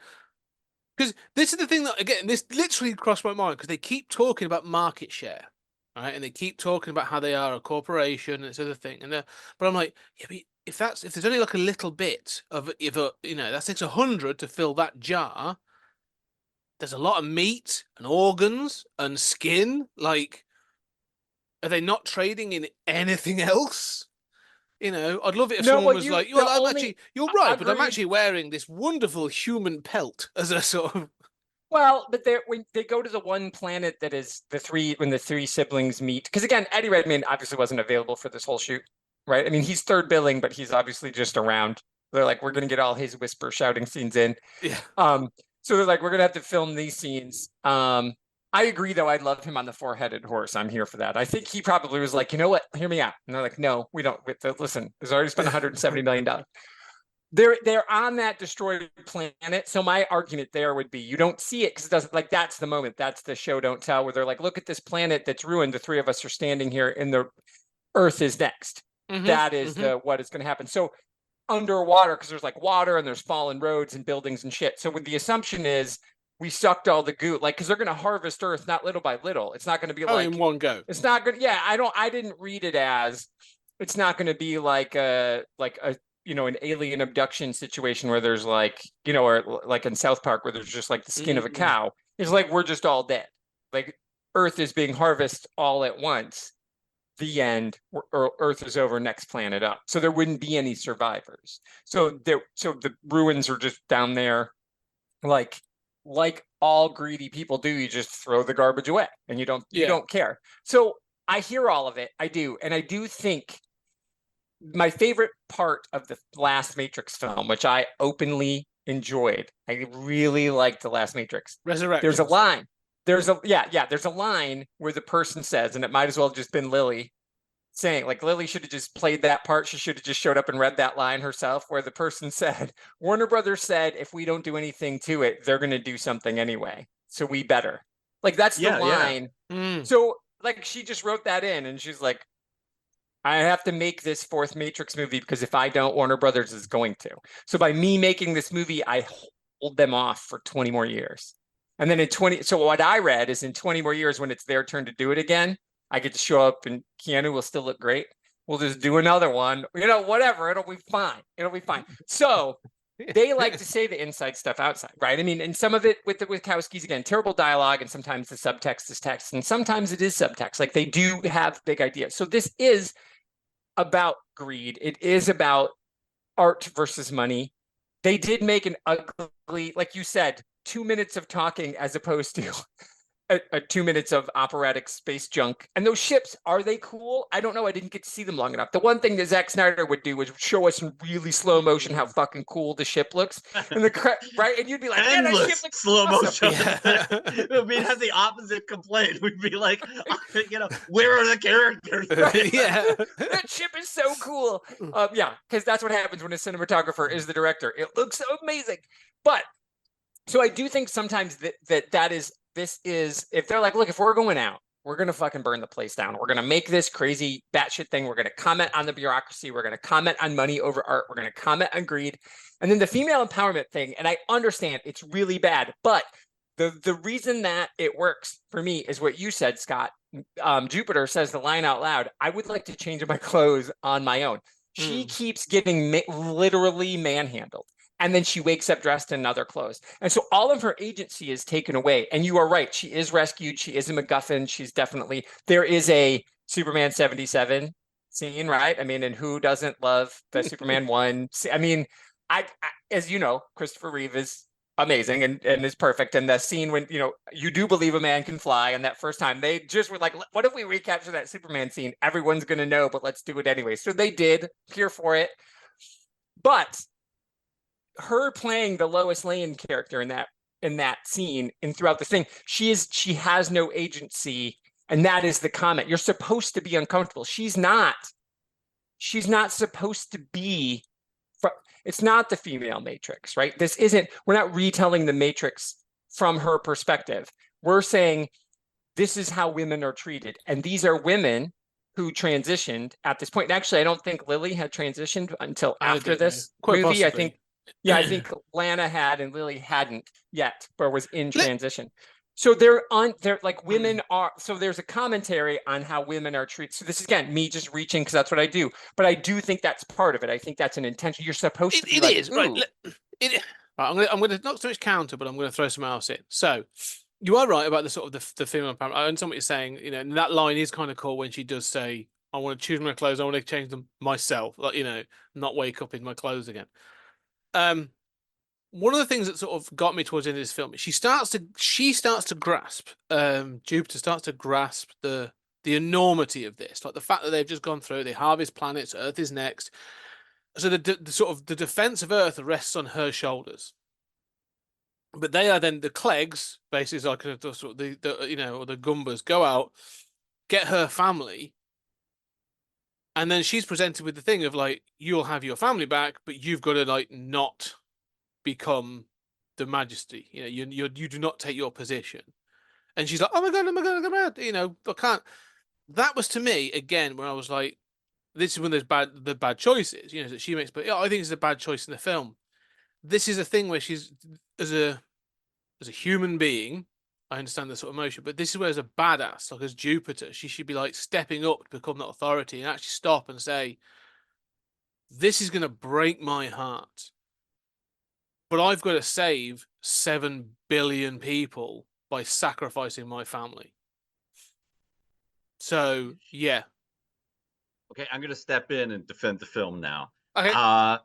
because this is the thing that again this literally crossed my mind, because they keep talking about market share, right? And they keep talking about how they are a corporation and this other thing, but I'm like, yeah, but if there's only like a little bit of that takes 100 to fill that jar. There's a lot of meat and organs and skin. Like, are they not trading in anything else? I'd love it if someone was like, "Well, you're right, but I'm actually wearing this wonderful human pelt as a sort of." Well, but when they go to the one planet that is when the three siblings meet, because again, Eddie Redmayne obviously wasn't available for this whole shoot, right? I mean, he's third billing, but he's obviously just around. They're like, we're gonna get all his whisper shouting scenes in. Yeah. So they're like, we're gonna have to film these scenes. I agree, though. I'd love him on the four-headed horse. I'm here for that. I think he probably was like, you know what? Hear me out. And they're like, no, we don't. Listen, there's already spent $170 million. They're on that destroyed planet. So my argument there would be, you don't see it because it doesn't, like, that's the moment. That's the show don't tell, where they're like, look at this planet that's ruined. The three of us are standing here, and the Earth is next. That is what is going to happen. So underwater, because there's like water and there's fallen roads and buildings and shit. So the assumption is we sucked all the goo, like, because they're going to harvest Earth not little by little. It's not going to be like in one go. It's not good. Yeah, I didn't read it as it's not going to be like a an alien abduction situation where there's like or like in South Park where there's just like the skin of a cow. It's like we're just all dead. Like Earth is being harvested all at once. The end. Earth is over. Next planet up. So there wouldn't be any survivors. So the ruins are just down there, like all greedy people do. You just throw the garbage away and you don't care. So I hear all of it. I do. And I do think my favorite part of the last Matrix film, which I openly enjoyed, I really liked the last Matrix. Resurrection. There's a line. There's a line where the person says, and it might as well have just been Lily, saying, like Lily should have just played that part. She should have just showed up and read that line herself, where the person said, Warner Brothers said, if we don't do anything to it, they're going to do something anyway. So we better. Like, that's the Yeah, yeah. line. So, like, she just wrote that in, and she's like, I have to make this fourth Matrix movie because if I don't, Warner Brothers is going to. So by me making this movie, I hold them off for 20 more years. And then in 20, so what I read is in 20 more years, when it's their turn to do it again, I get to show up and Keanu will still look great. We'll just do another one, whatever. It'll be fine. It'll be fine. So they like to say the inside stuff outside, right? I mean, and some of it with the Wachowskis, again, terrible dialogue, and sometimes the subtext is text, and sometimes it is subtext. Like, they do have big ideas. So this is about greed. It is about art versus money. They did make an ugly, like you said, 2 minutes of talking as opposed to a 2 minutes of operatic space junk. And those ships, are they cool? I don't know. I didn't get to see them long enough. The one thing that Zack Snyder would do was show us in really slow motion how fucking cool the ship looks. And right? And you'd be like, man, that ship looks slow awesome. motion. We'd have the opposite complaint. We'd be like, where are the characters? Right. Yeah. That ship is so cool. Yeah, because that's what happens when a cinematographer is the director. It looks so amazing. But so I do think sometimes this is, if they're like, look, if we're going out, we're going to fucking burn the place down. We're going to make this crazy batshit thing. We're going to comment on the bureaucracy. We're going to comment on money over art. We're going to comment on greed. And then the female empowerment thing, and I understand it's really bad, but the reason that it works for me is what you said, Scott. Jupiter says the line out loud, I would like to change my clothes on my own. She keeps getting literally manhandled. And then she wakes up dressed in other clothes. And so all of her agency is taken away. And you are right. She is rescued. She is a MacGuffin. She's definitely, there is a Superman 77 scene, right? I mean, and who doesn't love the Superman 1? I mean, I as you know, Christopher Reeve is amazing and is perfect. And the scene when, you do believe a man can fly. And that first time they just were like, what if we recapture that Superman scene? Everyone's going to know, but let's do it anyway. So they did, here for it. But her playing the Lois Lane character in that scene and throughout the thing, she has no agency, and that is the comment. You're supposed to be uncomfortable. She's not supposed to be. It's not the female Matrix, right? We're not retelling the Matrix from her perspective. We're saying this is how women are treated, and these are women who transitioned at this point. And actually, I don't think Lily had transitioned until after this movie. Possibly. I think Lana had and Lily hadn't yet, but was in transition. So they're like women are. So there's a commentary on how women are treated. So this is, again, me just reaching because that's what I do. But I do think that's part of it. I think that's an intention. You're supposed to be. It is right. I'm going to not so much counter, but I'm going to throw something else in. So you are right about the sort of the female empowerment. I understand what you're saying. And that line is kind of cool when she does say, "I want to choose my clothes. I want to change them myself." Like, not wake up in my clothes again. One of the things that sort of got me towards the end of this film, she starts to grasp, Jupiter starts to grasp the enormity of this, like the fact that they've just gone through, they harvest planets, Earth is next. So the sort of the defense of Earth rests on her shoulders. But they are then the Clegs, basically like the sort of or the Gumbas go out, get her family. And then she's presented with the thing of like, you'll have your family back, but you've got to like not become the Majesty. You do not take your position. And she's like, oh my god, I can't. That was to me again when I was like, this is when there's the bad choices, that she makes. But I think it's a bad choice in the film. This is a thing where she's as a human being. I understand the sort of emotion, but this is where as a badass, like as Jupiter, she should be like stepping up to become that authority and actually stop and say, this is going to break my heart, but I've got to save 7 billion people by sacrificing my family. So, yeah. Okay, I'm going to step in and defend the film now. Okay.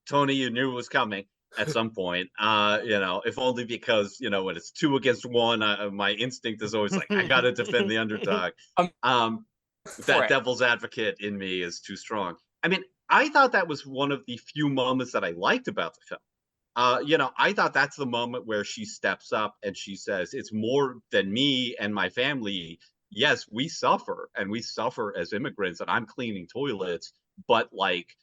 Tony, you knew it was coming at some point, if only because, when it's 2 against 1, my instinct is always like, I got to defend the underdog. That devil's advocate in me is too strong. I mean, I thought that was one of the few moments that I liked about the film. I thought that's the moment where she steps up and she says, it's more than me and my family. yes, we suffer as immigrants, and I'm cleaning toilets, but like,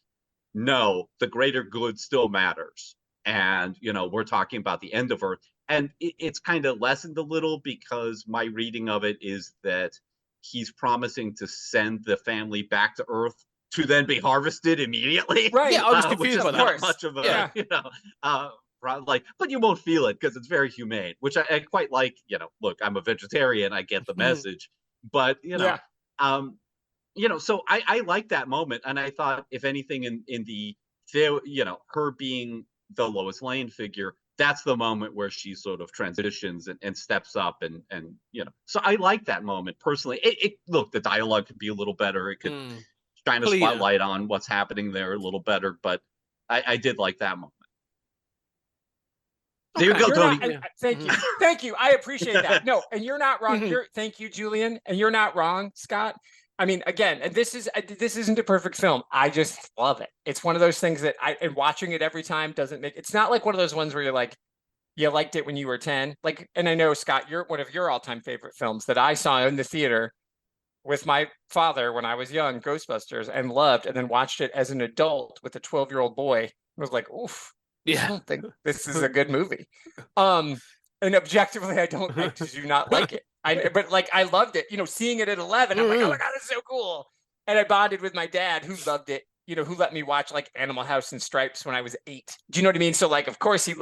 no, the greater good still matters. And, we're talking about the end of Earth. And it's kind of lessened a little because my reading of it is that he's promising to send the family back to Earth to then be harvested immediately. Right. Yeah, I was Which confused is by not that. much of a, Yeah. but you won't feel it because it's very humane, which I quite like. Look, I'm a vegetarian, I get the message, but so I like that moment, and I thought, if anything, in the her being the Lois Lane figure, that's the moment where she sort of transitions and steps up, and so I like that moment personally. Look, the dialogue could be a little better, it could shine a Cleaner. spotlight on what's happening there a little better, but I did like that moment. There you go, You're Tony. not- thank you. I appreciate that. No, and you're not wrong. Thank you, Julian, and you're not wrong, Scott. I mean, again, and this isn't a perfect film. I just love it. It's one of those things that and watching it every time doesn't make. It's not like one of those ones where you're like, you liked it when you were 10. Like, and I know, Scott, you're one of your all-time favorite films that I saw in the theater with my father when I was young, Ghostbusters, and loved, and then watched it as an adult with a 12-year-old boy. I was like, oof. I don't think this is a good movie. And objectively, I do not like it. But like, I loved it. Seeing it at 11, I'm like, oh my God, it's so cool. And I bonded with my dad, who loved it. Who let me watch like Animal House and Stripes when I was 8. Do you know what I mean? So like, of course, he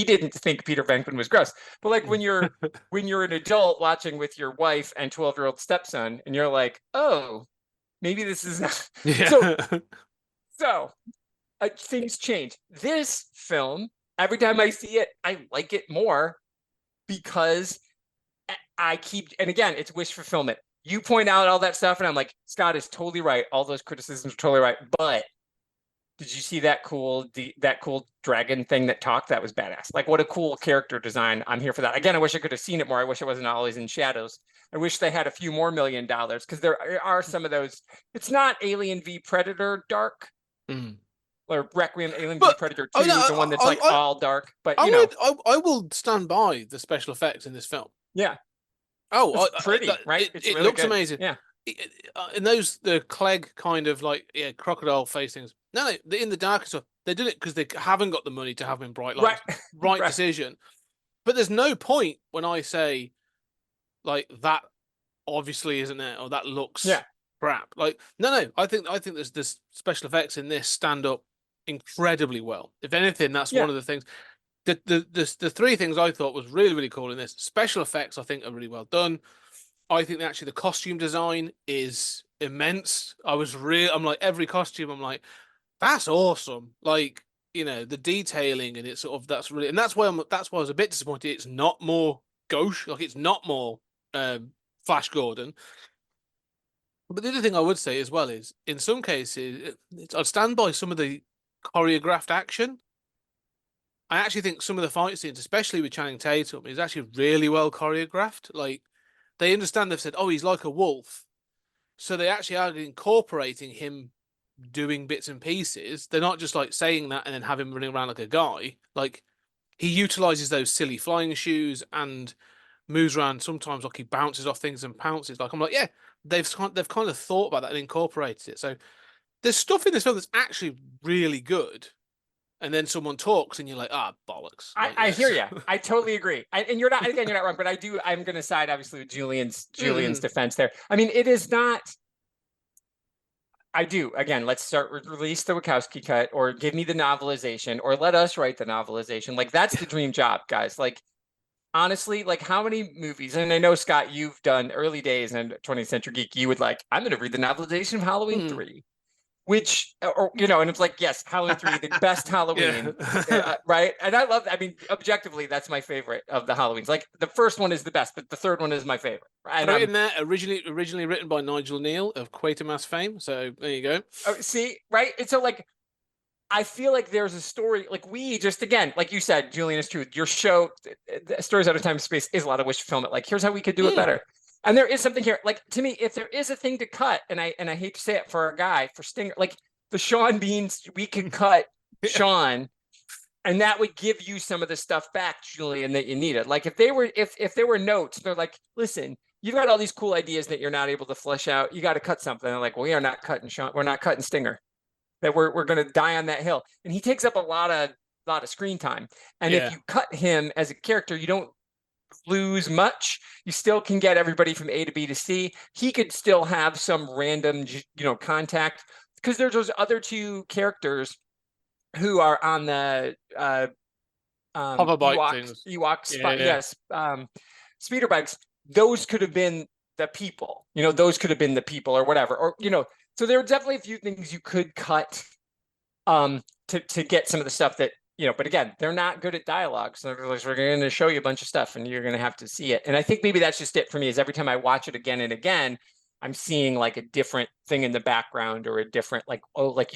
didn't think Peter Venkman was gross. But like, when you're an adult watching with your wife and 12-year-old stepson, and you're like, oh, maybe this is not. So things change. This film, every time I see it, I like it more because and again, it's wish fulfillment. You point out all that stuff, and I'm like, Scott is totally right. All those criticisms are totally right. But did you see that cool dragon thing that talked? That was badass. Like, what a cool character design. I'm here for that. Again, I wish I could have seen it more. I wish it wasn't always in shadows. I wish they had a few more $1 million, because there are some of those. It's not Alien v Predator dark. Or Requiem, Alien v Predator 2, the one that's all dark. But I will stand by the special effects in this film. Yeah. Oh, it's pretty, right? It really looks good. amazing. Yeah. In the Clegg kind of like crocodile face things. No, in the darker stuff, they did it because they haven't got the money to have him bright lights. Right decision. But there's no point when I say like that obviously isn't it, or that looks crap. Like no. I think there's special effects in this stand up incredibly well. If anything, that's one of the things. The three things I thought was really, really cool in this. Special effects, I think, are really well done. I think that actually the costume design is immense. I'm like, every costume, I'm like, that's awesome. Like, the detailing, and it's sort of, that's why I was a bit disappointed. It's not more gauche, like it's not more Flash Gordon. But the other thing I would say as well is, in some cases, I'd stand by some of the choreographed action. I actually think some of the fight scenes, especially with Channing Tatum, is actually really well choreographed. Like, they understand, they've said, oh, he's like a wolf. So they actually are incorporating him doing bits and pieces. They're not just like saying that and then have him running around like a guy. Like, he utilizes those silly flying shoes and moves around sometimes like he bounces off things and pounces. Like, I'm like, yeah, they've kind of thought about that and incorporated it. So there's stuff in this film that's actually really good. And then someone talks, and you're like, bollocks. Like, I hear you. I totally agree. And you're not wrong, but I'm going to side, obviously, with Julian's defense there. I mean, it is not. I do. Again, let's start with release the Wachowski cut, or give me the novelization, or let us write the novelization. Like, that's the dream job, guys. Like, honestly, like, how many movies, and I know, Scott, you've done early days in 20th Century Geek, you would like, I'm going to read the novelization of Halloween 3. Which, and it's like, yes, Halloween 3, the best Halloween, right? And I love that. I mean, objectively, that's my favorite of the Halloweens. Like, the first one is the best, but the third one is my favorite. And put it in there, originally written by Nigel Neal of Quatermass fame. So there you go. See, right? And so, like, I feel like there's a story, like, we just, again, like you said, Julian, is true. Your show, Stories Out of Time and Space, is a lot of wish fulfillment. Like, here's how we could do it better. And there is something here, like, to me, if there is a thing to cut, and I hate to say it for a guy, for Stinger, like the Sean Beans, we can cut Sean, and that would give you some of the stuff back, Julian, that you needed. Like, if there were notes, they're like, listen, you've got all these cool ideas that you're not able to flesh out. You got to cut something. They're like, well, we are not cutting Sean. We're not cutting Stinger. That we're going to die on that hill. And he takes up a lot of screen time. And if you cut him as a character, you don't lose much. You still can get everybody from A to B to C. He could still have some random, contact, because there's those other two characters who are on the hover bike things. Yes, speeder bikes. Those could have been the people. Those could have been the people or whatever. Or so there are definitely a few things you could cut to get some of the stuff that but again, they're not good at dialogue. So we're going to show you a bunch of stuff and you're going to have to see it. And I think maybe that's just it for me, is every time I watch it again and again, I'm seeing like a different thing in the background, or a different, like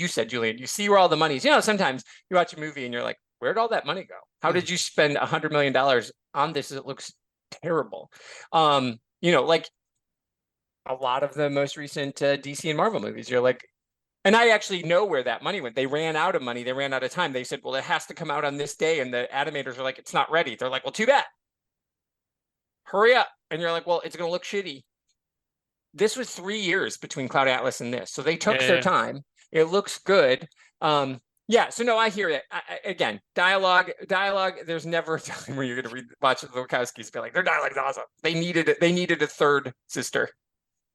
you said, Julian, you see where all the money is. Sometimes you watch a movie and you're like, where'd all that money go? How did you spend $100 million on this? It looks terrible. Like a lot of the most recent DC and Marvel movies, you're like, and I actually know where that money went. They ran out of money. They ran out of time. They said, well, it has to come out on this day. And the animators are like, it's not ready. They're like, well, too bad. Hurry up. And you're like, well, it's going to look shitty. This was 3 years between Cloud Atlas and this. So they took their time. It looks good. So no, I hear it. Again, dialogue, there's never a time where you're going to watch the Wachowskis and be like, their dialogue's awesome. They needed a third sister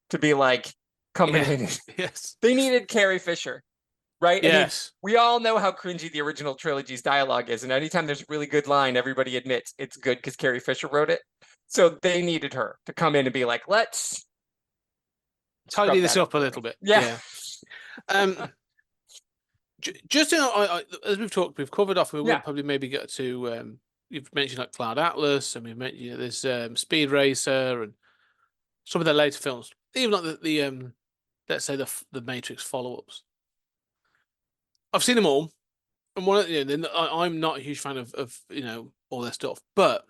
to be like, coming in. Yes. They needed Carrie Fisher, right? Yes. I mean, we all know how cringy the original trilogy's dialogue is. And anytime there's a really good line, everybody admits it's good because Carrie Fisher wrote it. So they needed her to come in and be like, let's tidy this up a little bit. Yeah. Just as we've covered off, we will probably maybe get to you've mentioned like Cloud Atlas, and we've mentioned there's Speed Racer and some of the later films, even like the let's say the Matrix follow-ups. I've seen them all, and I'm not a huge fan of all their stuff, but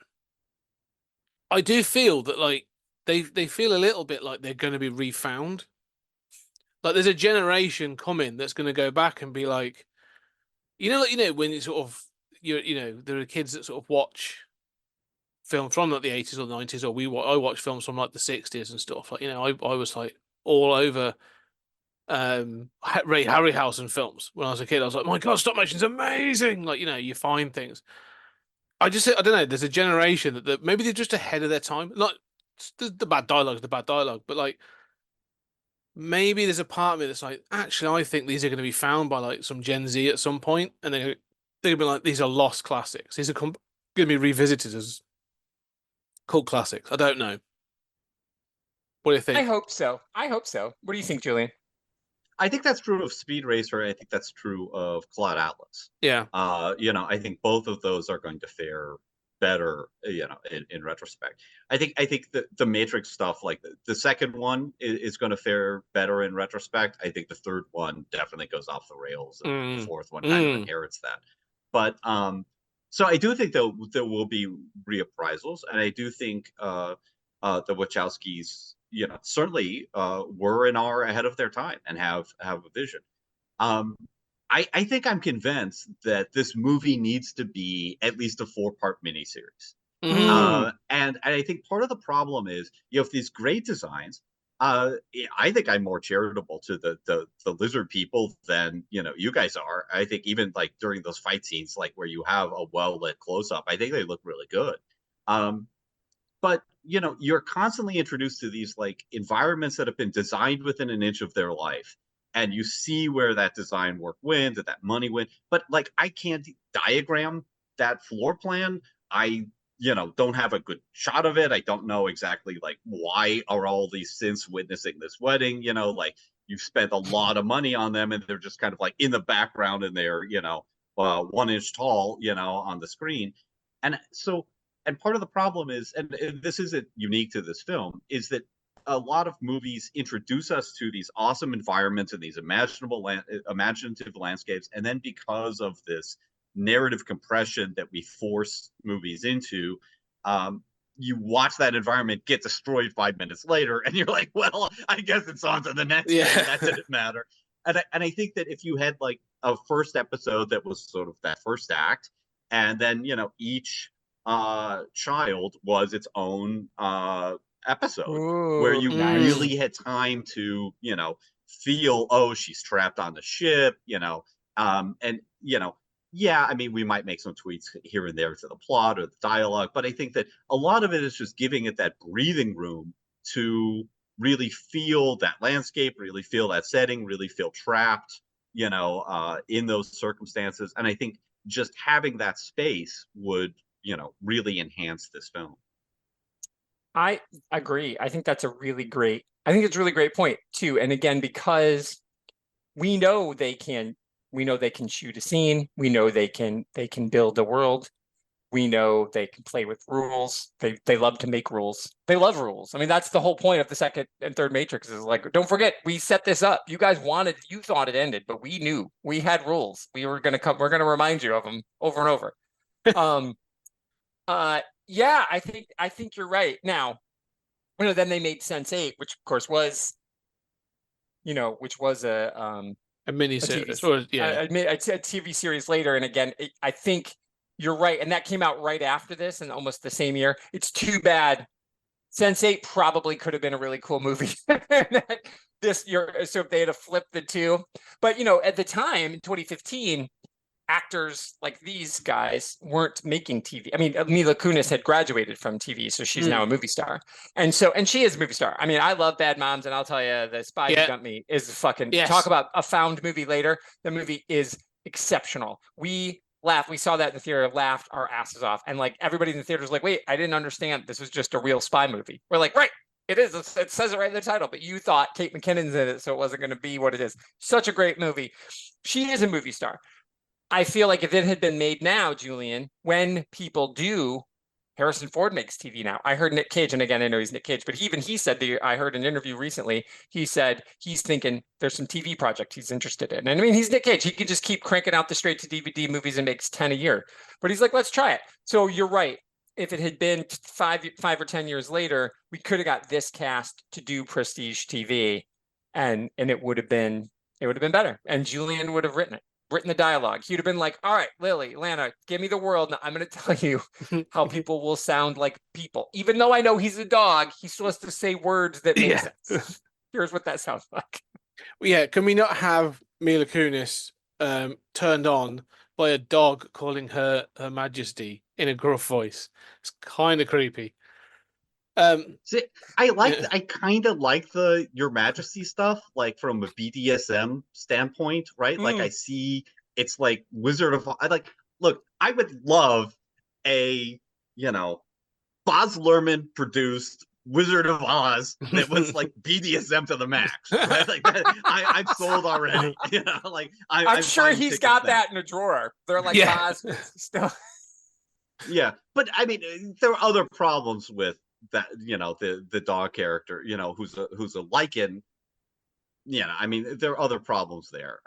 I do feel that like they feel a little bit like they're going to be refound. Like there's a generation coming that's going to go back and be like, when you sort of there are kids that sort of watch film from like the 80s or 90s, or I watch films from like the 60s and stuff. Like I was like all over Ray Harryhausen films when I was a kid. I was like, my God, stop motion's amazing. Like you find things. I don't know. There's a generation that maybe they're just ahead of their time. Like the bad dialogue is the bad dialogue, but like maybe there's a part of me that's like, actually, I think these are going to be found by like some Gen Z at some point, and they're going to be like, these are lost classics. These are going to be revisited as cult classics. I don't know. What do you think? I hope so. What do you think, Julian? I think that's true of Speed Racer. I think that's true of Cloud Atlas. Yeah. I think both of those are going to fare better, in retrospect. I think the Matrix stuff, like the second one is going to fare better in retrospect. I think the third one definitely goes off the rails, and the fourth one kind of inherits that. But so I do think there will be reappraisals, and I do think the Wachowskis, certainly were and are ahead of their time and have a vision. I think I'm convinced that this movie needs to be at least a 4-part miniseries. And I think part of the problem is you have these great designs. I think I'm more charitable to the lizard people than you guys are. I think even like during those fight scenes, like where you have a well-lit close-up, I think they look really good. But you're constantly introduced to these like environments that have been designed within an inch of their life. And you see where that design work went, that money went. But like, I can't diagram that floor plan. I, don't have a good shot of it. I don't know exactly like why are all these synths witnessing this wedding? Like you've spent a lot of money on them, and they're just kind of like in the background, and they're 1 inch tall, on the screen. And so, and part of the problem is, and this isn't unique to this film, is that a lot of movies introduce us to these awesome environments and these imaginative landscapes, and then because of this narrative compression that we force movies into, you watch that environment get destroyed 5 minutes later, and you're like, well, I guess it's on to the next thing. That didn't matter. And I think that if you had like a first episode that was sort of that first act, and then each child was its own episode where you nice. really had time to, feel, oh, she's trapped on the ship, and, yeah, I mean, we might make some tweaks here and there to the plot or the dialogue, but I think that a lot of it is just giving it that breathing room to really feel that landscape, really feel that setting, really feel trapped, in those circumstances. And I think just having that space would, really enhance this film. I agree. I think it's a really great point too. And again, because we know they can shoot a scene. We know they can build a world. We know they can play with rules. They love to make rules. They love rules. I mean, that's the whole point of the second and third Matrix is like, don't forget, we set this up. You guys you thought it ended, but we knew we had rules. We're going to remind you of them over and over. Yeah, I think you're right. Now, then they made Sense8, which of course was, a mini-series. a TV series later. And again, I think you're right. And that came out right after this and almost the same year. It's too bad. Sense8 probably could have been a really cool movie this year. So if they had flipped the two. But, at the time, in 2015, actors like these guys weren't making TV. I mean, Mila Kunis had graduated from TV, so she's now a movie star. And she is a movie star. I mean, I love Bad Moms, and I'll tell you, The Spy Who Dumped Me is fucking talk about a found movie later. The movie is exceptional. We laughed. We saw that in the theater, laughed our asses off. And like everybody in the theater was like, wait, I didn't understand. This was just a real spy movie. We're like, right. It is. It says it right in the title, but you thought Kate McKinnon's in it, so it wasn't going to be what it is. Such a great movie. She is a movie star. I feel like if it had been made now, Julian, when people do, Harrison Ford makes TV now. I heard Nick Cage, and again, I know he's Nick Cage, but he said, I heard an interview recently, he said he's thinking there's some TV project he's interested in. And I mean, he's Nick Cage. He could just keep cranking out the straight to DVD movies and makes 10 a year. But he's like, let's try it. So you're right. If it had been 5 or 10 years later, we could have got this cast to do prestige TV, and it would have been better. And Julian would have written the dialogue. He'd have been like, all right, Lily, Lana, give me the world. Now I'm going to tell you how people will sound like people. Even though I know he's a dog, he still has to say words that make sense. Here's what that sounds like. Well, yeah, can we not have Mila Kunis turned on by a dog calling her Majesty in a gruff voice? It's kind of creepy. See, I kind of like the Your Majesty stuff, like from a BDSM standpoint, right? Like I see it's like Wizard of look, I would love a, Baz Luhrmann produced Wizard of Oz that was like BDSM to the max, right? Like I'm sold already. I'm sure he's got that in a drawer. They're like Baz still. Yeah, but I mean, there are other problems with that, the dog character, who's a lichen. I mean, there are other problems there.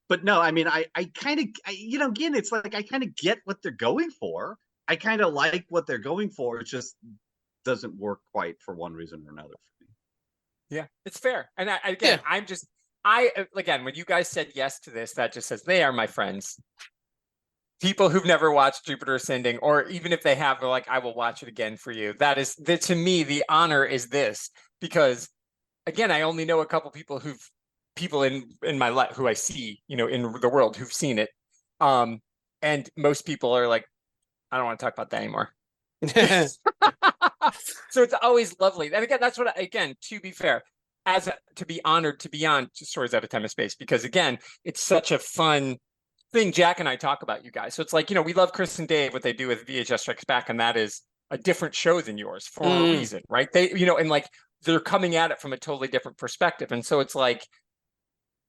But no, I mean, I kind of, again, it's like I kind of get what they're going for. I kind of like what they're going for. It just doesn't work quite for one reason or another for me. Yeah, it's fair. And again, when you guys said yes to this, that just says they are my friends. People who've never watched Jupiter Ascending, or even if they have, they're like, I will watch it again for you. That is, to me, the honor is this, because again, I only know a couple people in my life who I see, in the world who've seen it. And most people are like, I don't want to talk about that anymore. So it's always lovely. And again, that's to be fair, to be honored to be on Stories Out of Time and Space, because again, it's such a fun thing Jack and I talk about, you guys. So it's like, we love Chris and Dave, what they do with VHS Strikes Back, and that is a different show than yours for a reason, right? They, and like they're coming at it from a totally different perspective. And so it's like,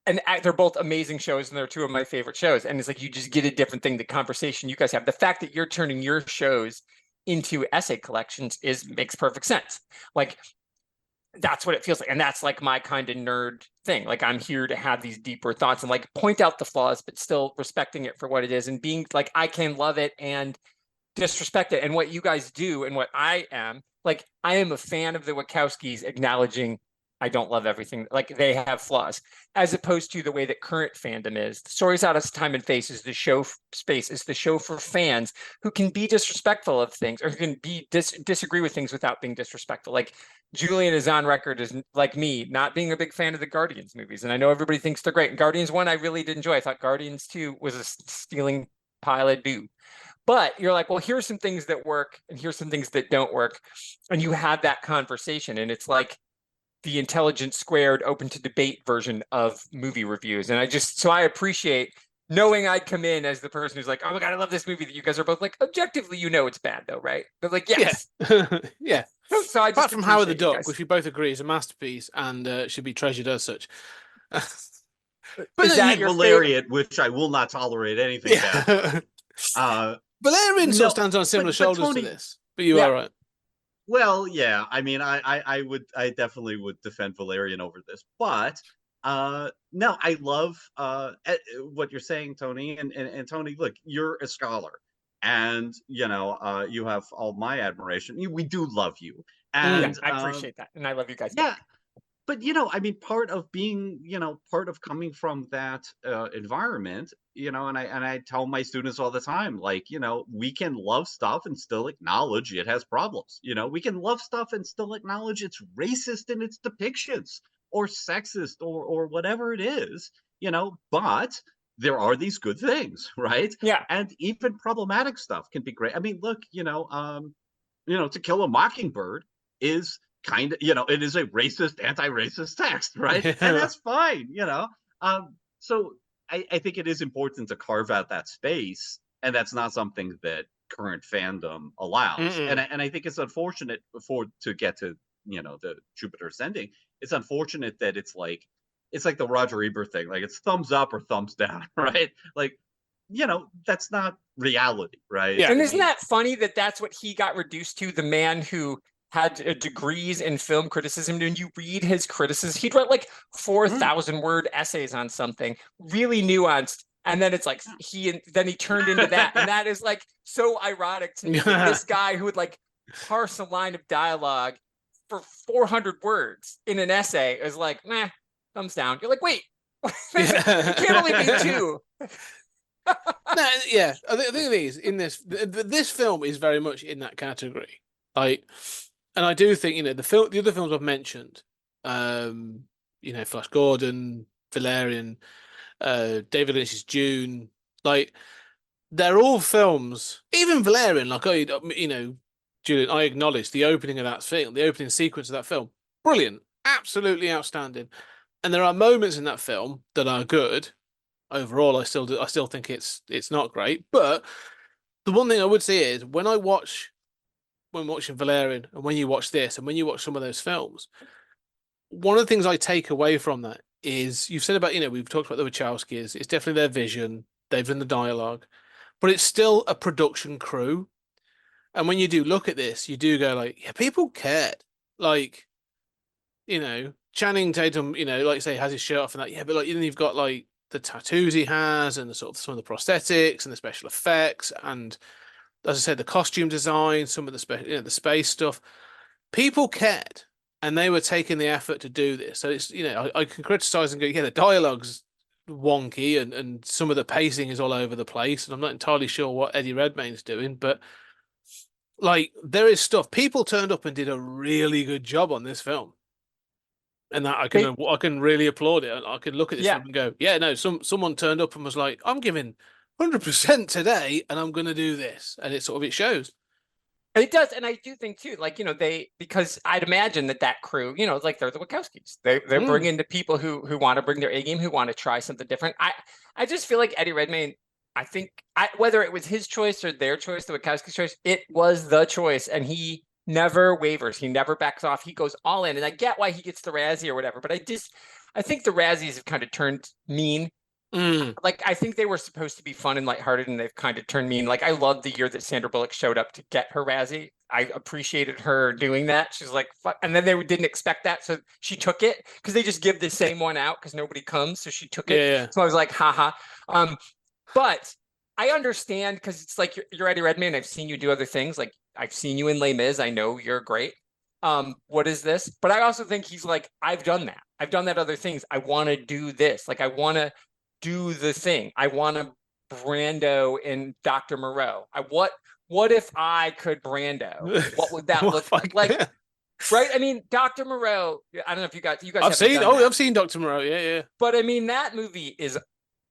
and they're both amazing shows, and they're two of my favorite shows. And it's like, you just get a different thing, the conversation you guys have. The fact that you're turning your shows into essay collections makes perfect sense. Like, that's what it feels like. And that's like my kind of nerd thing. Like, I'm here to have these deeper thoughts and like point out the flaws, but still respecting it for what it is, and being like, I can love it and disrespect it. And what you guys do, and what I am a fan of the Wachowskis acknowledging I don't love everything. Like they have flaws, as opposed to the way that current fandom is. The Stories Out of Time and Face is the space is the show for fans who can be disrespectful of things or who can be disagree with things without being disrespectful. Like Julian is on record as like me, not being a big fan of the Guardians movies, and I know everybody thinks they're great. And Guardians 1, I really did enjoy. I thought Guardians 2 was a stealing pile of doo. But you're like, well, here's some things that work, and here's some things that don't work, and you have that conversation, and it's like the intelligence squared open to debate version of movie reviews. And I appreciate knowing I'd come in as the person who's like, oh my God, I love this movie, that you guys are both like, objectively, it's bad though, right? But like, yes. Yeah. Yeah. So I just Apart from Howard the appreciate you Duck, guys. which we both agree is a masterpiece and should be treasured as such. Is But that your Valerian, which I will not tolerate anything bad. Valerian sort No, of stands on similar but shoulders Tony- to this, but you Yeah. are right. Well, yeah. I mean, I definitely would defend Valerian over this, but no, I love what you're saying, Tony. And Tony, look, you're a scholar, and you have all my admiration. We do love you, and I appreciate that, and I love you guys. yeah. But I mean, part of being, part of coming from that environment, and I tell my students all the time, like, we can love stuff and still acknowledge it has problems. We can love stuff and still acknowledge it's racist in its depictions or sexist or whatever it is, but there are these good things, right? Yeah. And even problematic stuff can be great. I mean, look, To Kill a Mockingbird is kind of, it is a racist, anti-racist text, right? Yeah. And that's fine, So I think it is important to carve out that space, and that's not something that current fandom allows. Mm-mm. And I think it's unfortunate to get to, the Jupiter Ascending. It's unfortunate that it's like the Roger Ebert thing, like it's thumbs up or thumbs down, right? Like, that's not reality, right? Yeah. And isn't that funny that that's what he got reduced to? The man who had degrees in film criticism, and you read his criticisms, he'd write like 4,000 word essays on something really nuanced, and then it's like then he turned into that, and that is like so ironic to me. That this guy who would like parse a line of dialogue for 400 words in an essay is like, nah, thumbs down. You're like, wait, it can't only be 2. No, yeah, I think it is in this film is very much in that category, like. And I do think, the other films I've mentioned, Flash Gordon, Valerian, David Lynch's Dune, like they're all films. Even Valerian, like Julian, I acknowledge the opening of that film, the opening sequence of that film, brilliant, absolutely outstanding. And there are moments in that film that are good. Overall, I still think it's not great. But the one thing I would say is when watching Valerian and when you watch this and when you watch some of those films, one of the things I take away from that is you've said about, we've talked about the Wachowskis, it's definitely their vision, they've done the dialogue, but it's still a production crew. And when you do look at this, you do go like, yeah, people cared. Like, Channing Tatum, like you say, has his shirt off and that, yeah, but like then you've got like the tattoos he has and the sort of some of the prosthetics and the special effects and, as I said, the costume design, some of the the space stuff, people cared, and they were taking the effort to do this. So it's I can criticize and go, yeah, the dialogue's wonky and some of the pacing is all over the place, and I'm not entirely sure what Eddie Redmayne's doing, but like there is stuff. People turned up and did a really good job on this film, and that I can really applaud it. I can look at this film and go, yeah, no, someone turned up and was like, I'm giving 100% today, and I'm going to do this, and it shows. It does, and I do think too, like because I'd imagine that crew, like they're the Wachowskis. They're bringing the people who want to bring their A game, who want to try something different. I just feel like Eddie Redmayne. I think whether it was his choice or their choice, the Wachowskis' choice, it was the choice, and he never wavers. He never backs off. He goes all in, and I get why he gets the Razzie or whatever. But I think the Razzies have kind of turned mean. Like I think they were supposed to be fun and lighthearted, and they've kind of turned mean. Like I loved the year that Sandra Bullock showed up to get her Razzie. I appreciated her doing that. She's like, fuck. And then they didn't expect that, so she took it because they just give the same one out because nobody comes, so she took it. Yeah. So I was like, haha. But I understand because it's like you're Eddie Redmayne. I've seen you do other things. Like I've seen you in Les Mis. I know you're great. what is this? But I also think he's like, I've done that. I've done that other things. I want to do this. Like, I want to do the thing. I want to Brando in Dr. Moreau. What if I could Brando? What would that look like? Like, right? I mean, Dr. Moreau, I don't know if you guys I've seen done that. I've seen Dr. Moreau, yeah. But I mean, that movie is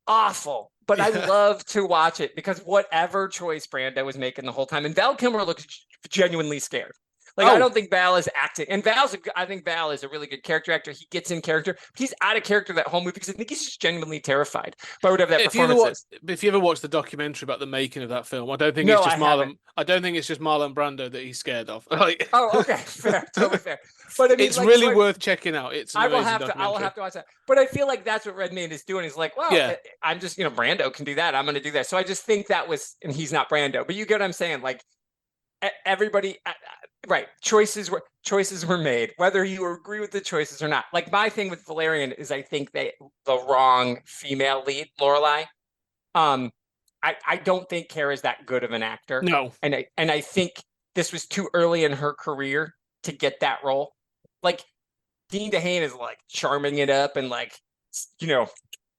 awful. But I love to watch it because whatever choice Brando was making the whole time, and Val Kilmer looks genuinely scared. Like, I don't think Val is acting, and I think Val is a really good character actor. He gets in character, but he's out of character that whole movie because I think he's just genuinely terrified by whatever that performance is. If you ever watch the documentary about the making of that film, I don't think it's just Marlon. I don't think it's just Marlon Brando that he's scared of. Like, oh, okay, fair, totally fair. But I mean, it's really worth checking out. It's I will have to watch that. But I feel like that's what Redmayne is doing. He's like, well, I'm just, Brando can do that. I'm going to do that. So I just think that was, and he's not Brando. But you get what I'm saying? Like, everybody. Right. Choices were made, whether you agree with the choices or not. Like, my thing with Valerian is I think the wrong female lead, Lorelai. I don't think Kara's that good of an actor. No. And I think this was too early in her career to get that role. Like, Dean DeHaan is like charming it up and like,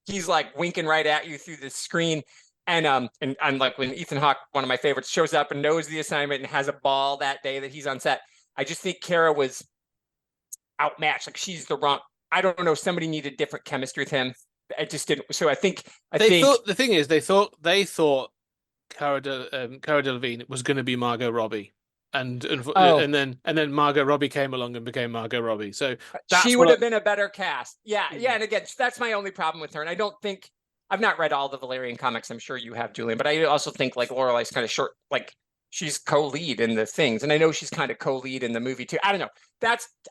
he's like winking right at you through the screen. And like when Ethan Hawke, one of my favorites, shows up and knows the assignment and has a ball that day that he's on set. I just think Kara was outmatched. Like, she's the wrong. I don't know. Somebody needed different chemistry with him. I just didn't. So I think the thing is they thought Cara Delevingne was going to be Margot Robbie, and then Margot Robbie came along and became Margot Robbie. So she would have been a better cast. Yeah. And again, that's my only problem with her. And I don't think. I've not read all the Valerian comics. I'm sure you have, Julian, but I also think like Lorelai's kind of short, like she's co-lead in the things. And I know she's kind of co-lead in the movie too. I don't know.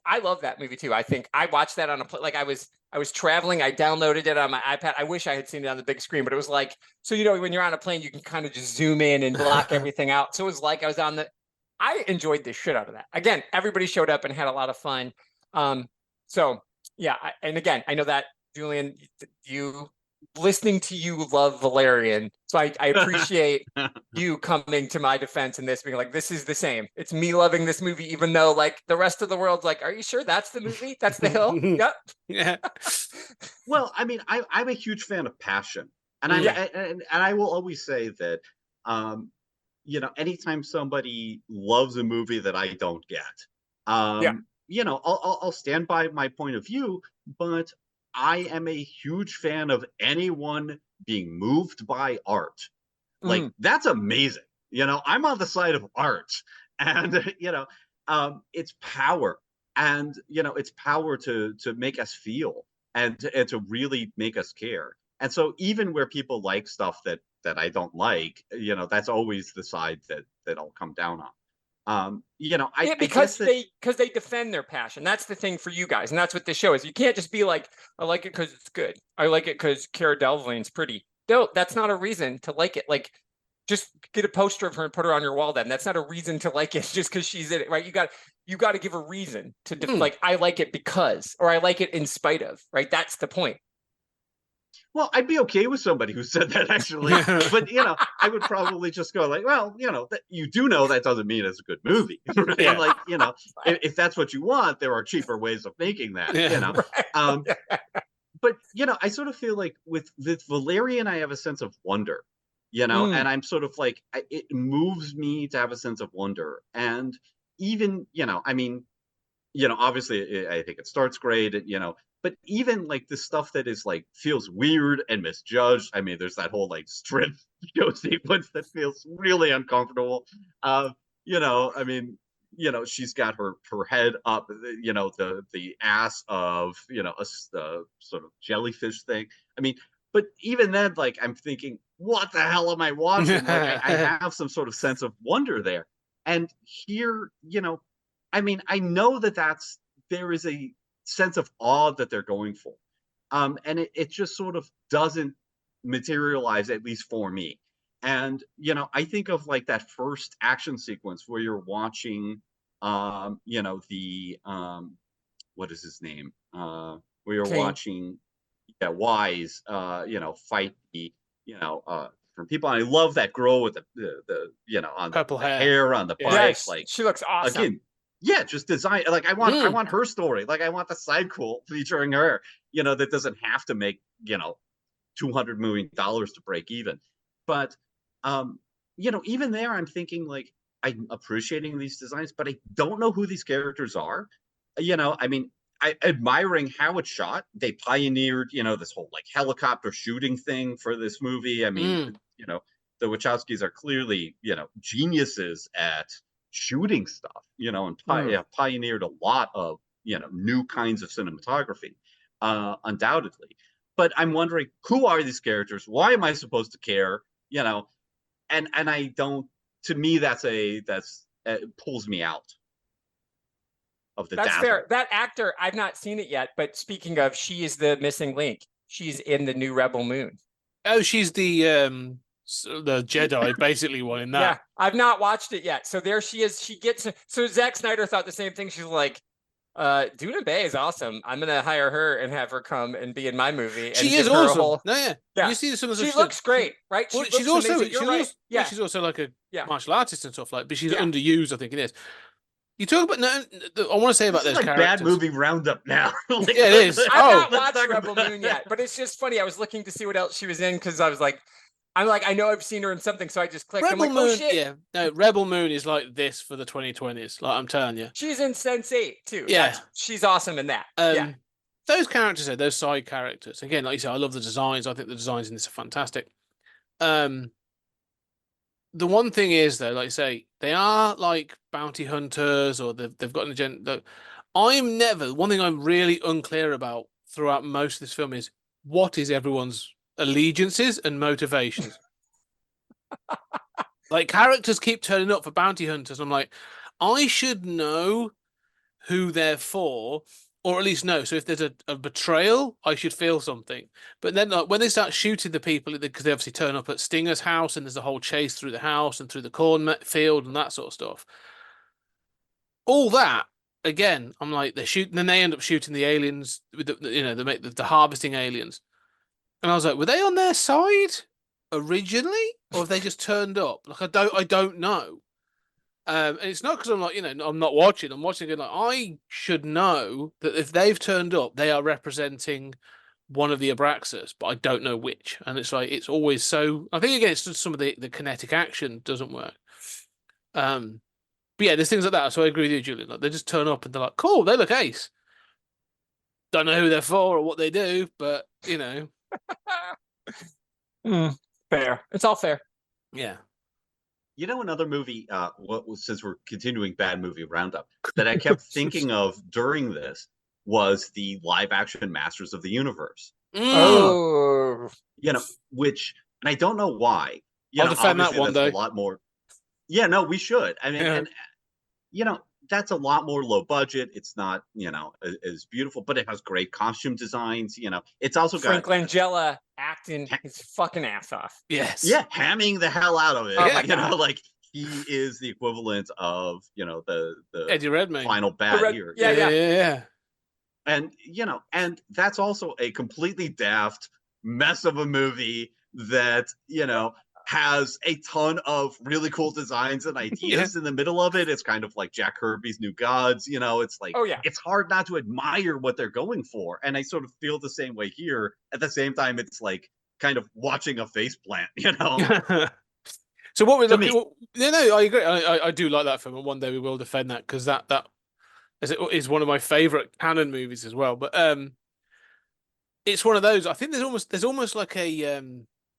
I love that movie too. I think I watched that on like I was traveling. I downloaded it on my iPad. I wish I had seen it on the big screen, but it was like, so, when you're on a plane, you can kind of just zoom in and block everything out. So it was like I was I enjoyed the shit out of that. Again, everybody showed up and had a lot of fun. So yeah. And again, I know that Julian, listening to you love Valerian. So I appreciate you coming to my defense in this, being like, this is the same. It's me loving this movie, even though like the rest of the world's like, are you sure that's the movie? That's The Hill? Yep. Yeah. Well, I mean, I'm a huge fan of passion. And I will always say that, anytime somebody loves a movie that I don't get, I'll stand by my point of view, but I am a huge fan of anyone being moved by art. Like, that's amazing. I'm on the side of art, and it's power, and it's power to make us feel and to really make us care. And so even where people like stuff that I don't like, that's always the side that I'll come down on. Because they defend their passion. That's the thing for you guys, and that's what this show is. You can't just be like, I like it because it's good. I like it because Cara Delevingne's pretty. No, that's not a reason to like it. Like, just get a poster of her and put her on your wall. Then that's not a reason to like it just because she's in it, right? You got to give a reason to like, I like it because, or I like it in spite of, right? That's the point. Well, I'd be okay with somebody who said that, actually. But, I would probably just go like, well, you do know that doesn't mean it's a good movie. Right? Yeah. Like, if that's what you want, there are cheaper ways of making that, Right. But, I sort of feel like with Valerian, I have a sense of wonder, and I'm sort of like, it moves me to have a sense of wonder. And even, obviously, I think it starts great, but even like the stuff that is like feels weird and misjudged. I mean, there's that whole like strip sequence that feels really uncomfortable. She's got her head up, the ass of a sort of jellyfish thing. I mean, but even then, like, I'm thinking, what the hell am I watching? Like, I have some sort of sense of wonder there. And here, I know there is a sense of awe that they're going for. And it just sort of doesn't materialize, at least for me. And, I think of like that first action sequence where you're watching, what is his name? Where you're King. watching, Wise, fight the, from people. And I love that girl with the on purple the hair on the bike. Yes, Like, she looks awesome. Again, Yeah, just design. Like I want her story. Like I want the side quote featuring her. That doesn't have to make $200 million to break even. But even there, I'm thinking like I'm appreciating these designs, but I don't know who these characters are. I mean, admiring how it's shot. They pioneered, this whole like helicopter shooting thing for this movie. I mean, the Wachowskis are clearly, geniuses at shooting stuff, and pioneered a lot of, new kinds of cinematography, undoubtedly. But I'm wondering, who are these characters? Why am I supposed to care? And I don't. To me, it pulls me out of the. That's dazzle. fair. That actor, I've not seen it yet, but speaking of, she is the missing link. She's in the new Rebel Moon. Oh, she's the Jedi, basically one in that. Yeah, I've not watched it yet. So there she is. She gets so Zack Snyder thought the same thing. She's like, Duna Bay is awesome. I'm gonna hire her and have her come and be in my movie. And She is awesome. Yeah. You see some of the she looks great, right? Well, She looks amazing. You're right. Yeah, she's also like a martial artist and stuff like. But she's underused, I think it is. You talk about I want to say about those like characters. Bad movie roundup now. Like, yeah, it is. I've not watched Rebel Moon yet, but it's just funny. I was looking to see what else she was in because I was like, I know I've seen her in something, so I just clicked. Rebel I'm like, Moon, oh shit. Yeah, no, Rebel Moon is like this for the 2020s. Like I'm telling you, she's in Sense8 too. Yeah, she's awesome in that. Those characters, those side characters. Again, like you said, I love the designs. I think the designs in this are fantastic. The one thing is though, like you say, they are like bounty hunters, or they've got an agenda. One thing I'm really unclear about throughout most of this film is what is everyone's allegiances and motivations. Like characters keep turning up for bounty hunters. I'm like, I should know who they're for, or at least know. So if there's a betrayal, I should feel something. But then like when they start shooting the people, because they obviously turn up at Stinger's house and there's a whole chase through the house and through the cornfield and that sort of stuff. All that, again, I'm like, they're shooting, then they end up shooting the aliens with the harvesting aliens. And I was like, were they on their side originally, or have they just turned up? Like, I don't know. And it's not because I'm like, I'm not watching. I'm watching it like I should know that if they've turned up, they are representing one of the Abraxas, but I don't know which. And it's like it's always so. I think again, it's just some of the kinetic action doesn't work. But yeah, there's things like that. So I agree with you, Julian. Like they just turn up and they're like, cool, they look ace. Don't know who they're for or what they do, but Fair. It's all fair. Yeah. Another movie, since we're continuing bad movie roundup, that I kept thinking of during this was the live action Masters of the Universe. Which, and I don't know why. I'll defend that one though. A lot more. Yeah, no, we should. I mean, and that's a lot more low budget. It's not, as beautiful, but it has great costume designs. It's also got Frank Langella acting his fucking ass off. Yes. Yeah, hamming the hell out of it. Oh my God. Like he is the equivalent of, the Eddie Redmayne final bad here. Yeah. And and that's also a completely daft mess of a movie that, has a ton of really cool designs and ideas in the middle of it. It's kind of like Jack Kirby's New Gods, it's like, it's hard not to admire what they're going for. And I sort of feel the same way here. At the same time, it's like kind of watching a faceplant, So what we're looking I agree. I do like that film, and one day we will defend that because that is one of my favorite canon movies as well. But it's one of those. I think there's almost like a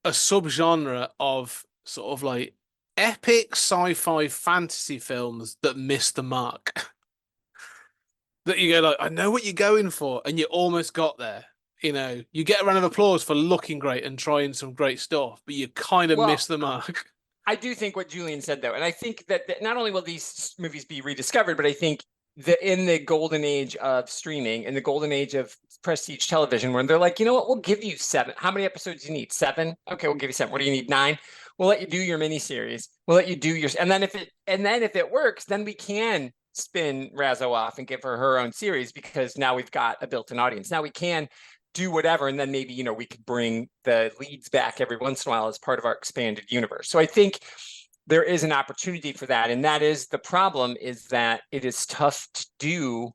subgenre of sort of like epic sci-fi fantasy films that miss the mark. That you go like, I know what you're going for, and you almost got there. You get a round of applause for looking great and trying some great stuff, but you kind of miss the mark. I do think what Julian said though, and I think that not only will these movies be rediscovered, but I think that in the golden age of streaming, in the golden age of prestige television, where they're like, you know what, we'll give you 7. How many episodes do you need? 7? Okay, we'll give you 7. What do you need? 9? We'll let you do your miniseries. We'll let you do your, and then if it works, then we can spin Razzo off and give her own series because now we've got a built-in audience. Now we can do whatever, and then maybe we could bring the leads back every once in a while as part of our expanded universe. So I think there is an opportunity for that. And that is the problem, is that it is tough to do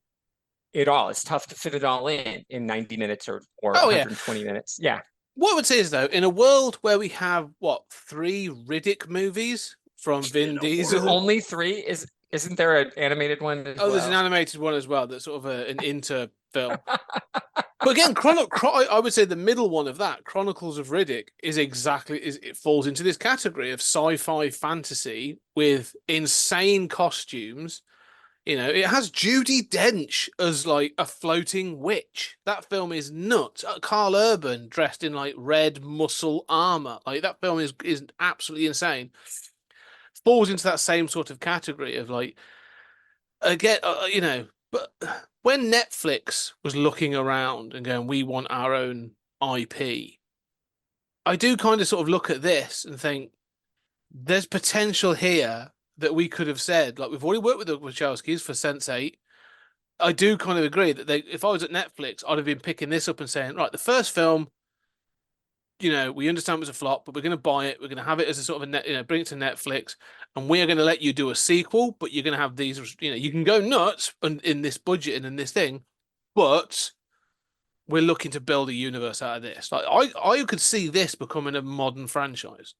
it all. It's tough to fit it all in 90 minutes or Oh, yeah. 120 minutes. Yeah. What I would say is, though, in a world where we have, what, 3 Riddick movies from Vin Diesel? Only 3? Isn't there an animated one as Oh, there's an well? animated one as well that's sort of an inter film. But again, I would say the middle one of that, Chronicles of Riddick, it falls into this category of sci-fi fantasy with insane costumes. You know, it has Judi Dench as like a floating witch. That film is nuts. Carl Urban dressed in like red muscle armor. Like that film is absolutely insane. Falls into that same sort of category of like, again, you know, but when Netflix was looking around and going, we want our own IP, I do kind of sort of look at this and think there's potential here that we could have said, like we've already worked with the Wachowskis for Sense8. I do kind of agree that if I was at Netflix, I'd have been picking this up and saying, right, the first film, you know, we understand it was a flop, but we're going to buy it. We're going to have it as a sort of bring it to Netflix, and we are going to let you do a sequel, but you're going to have these, you know, you can go nuts in this budget and in this thing, but we're looking to build a universe out of this. Like I could see this becoming a modern franchise.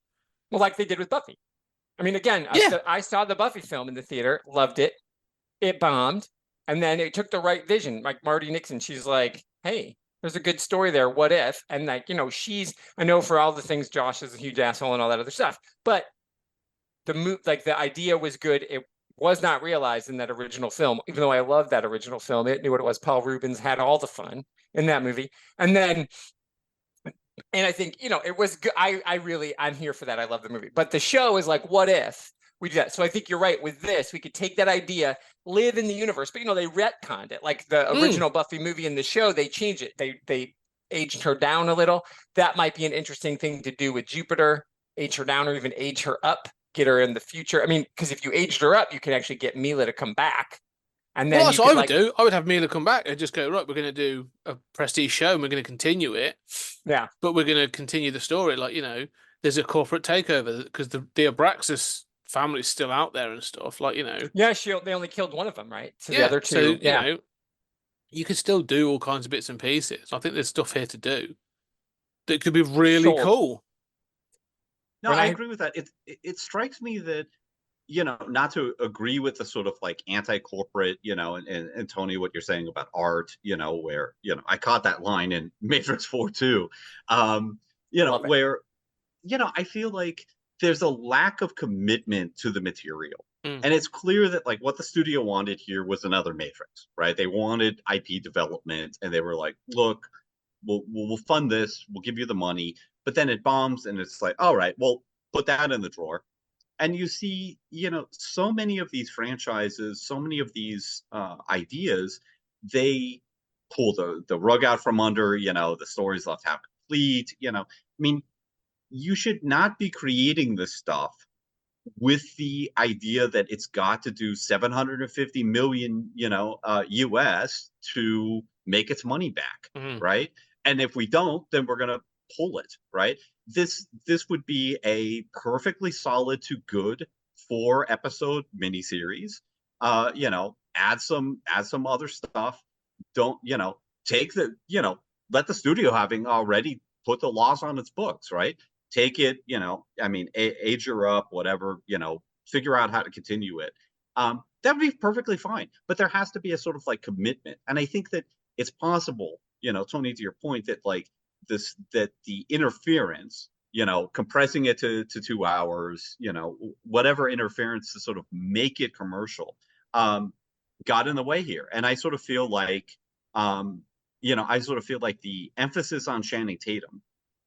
Well, like they did with Buffy. I mean, again, Yeah. I saw the Buffy film in the theater, loved it. It bombed. And then it took the right vision. Like Marty Nixon, she's like, hey, there's a good story there. What if? And like, you know, I know for all the things, Josh is a huge asshole and all that other stuff, but the idea was good. It was not realized in that original film, even though I loved that original film. It knew what it was. Paul Rubens had all the fun in that movie. And I think, you know, it was good. I'm here for that. I love the movie. But the show is like, what if we do that? So I think you're right with this. We could take that idea, live in the universe. But, you know, they retconned it. Like the original Buffy movie in the show, they changed it. They aged her down a little. That might be an interesting thing to do with Jupiter, age her down or even age her up, get her in the future. I mean, because if you aged her up, you can actually get Mila to come back. And then that's what I would do. I would have Mila come back and just go, right, we're going to do a prestige show and we're going to continue it. Yeah. But we're going to continue the story. Like, you know, there's a corporate takeover because the Abraxas family's still out there and stuff. Like, you know. Yeah, they only killed one of them, right? So the other two. So, you know, you can still do all kinds of bits and pieces. I think there's stuff here to do that could be really cool. No, I agree with that. It strikes me that, you know, not to agree with the sort of like anti-corporate, you know, and Tony, what you're saying about art, you know, where, you know, I caught that line in Matrix 4 too, you know, where, you know, I feel like there's a lack of commitment to the material. And it's clear that like what the studio wanted here was another Matrix, right? They wanted IP development and they were like, look, we'll fund this, we'll give you the money, but then it bombs and it's like, all right, well, put that in the drawer. And you see, you know, so many of these franchises, so many of these ideas, they pull the rug out from under, you know, the story's left half complete, you know. I mean, you should not be creating this stuff with the idea that it's got to do 750 million, you know, US to make its money back, right? And if we don't, then we're going to pull it, right? This would be a perfectly solid to good 4-episode miniseries. You know, add some other stuff. Don't, you know, take the, you know, let the studio having already put the laws on its books, right? Take it, you know, I mean, age her up, whatever, you know, figure out how to continue it. That would be perfectly fine. But there has to be a sort of like commitment. And I think that it's possible, you know, Tony, to your point, that like that the interference, you know, compressing it to 2 hours, you know, whatever interference to sort of make it commercial, got in the way here. And I sort of feel like, you know, the emphasis on Channing Tatum,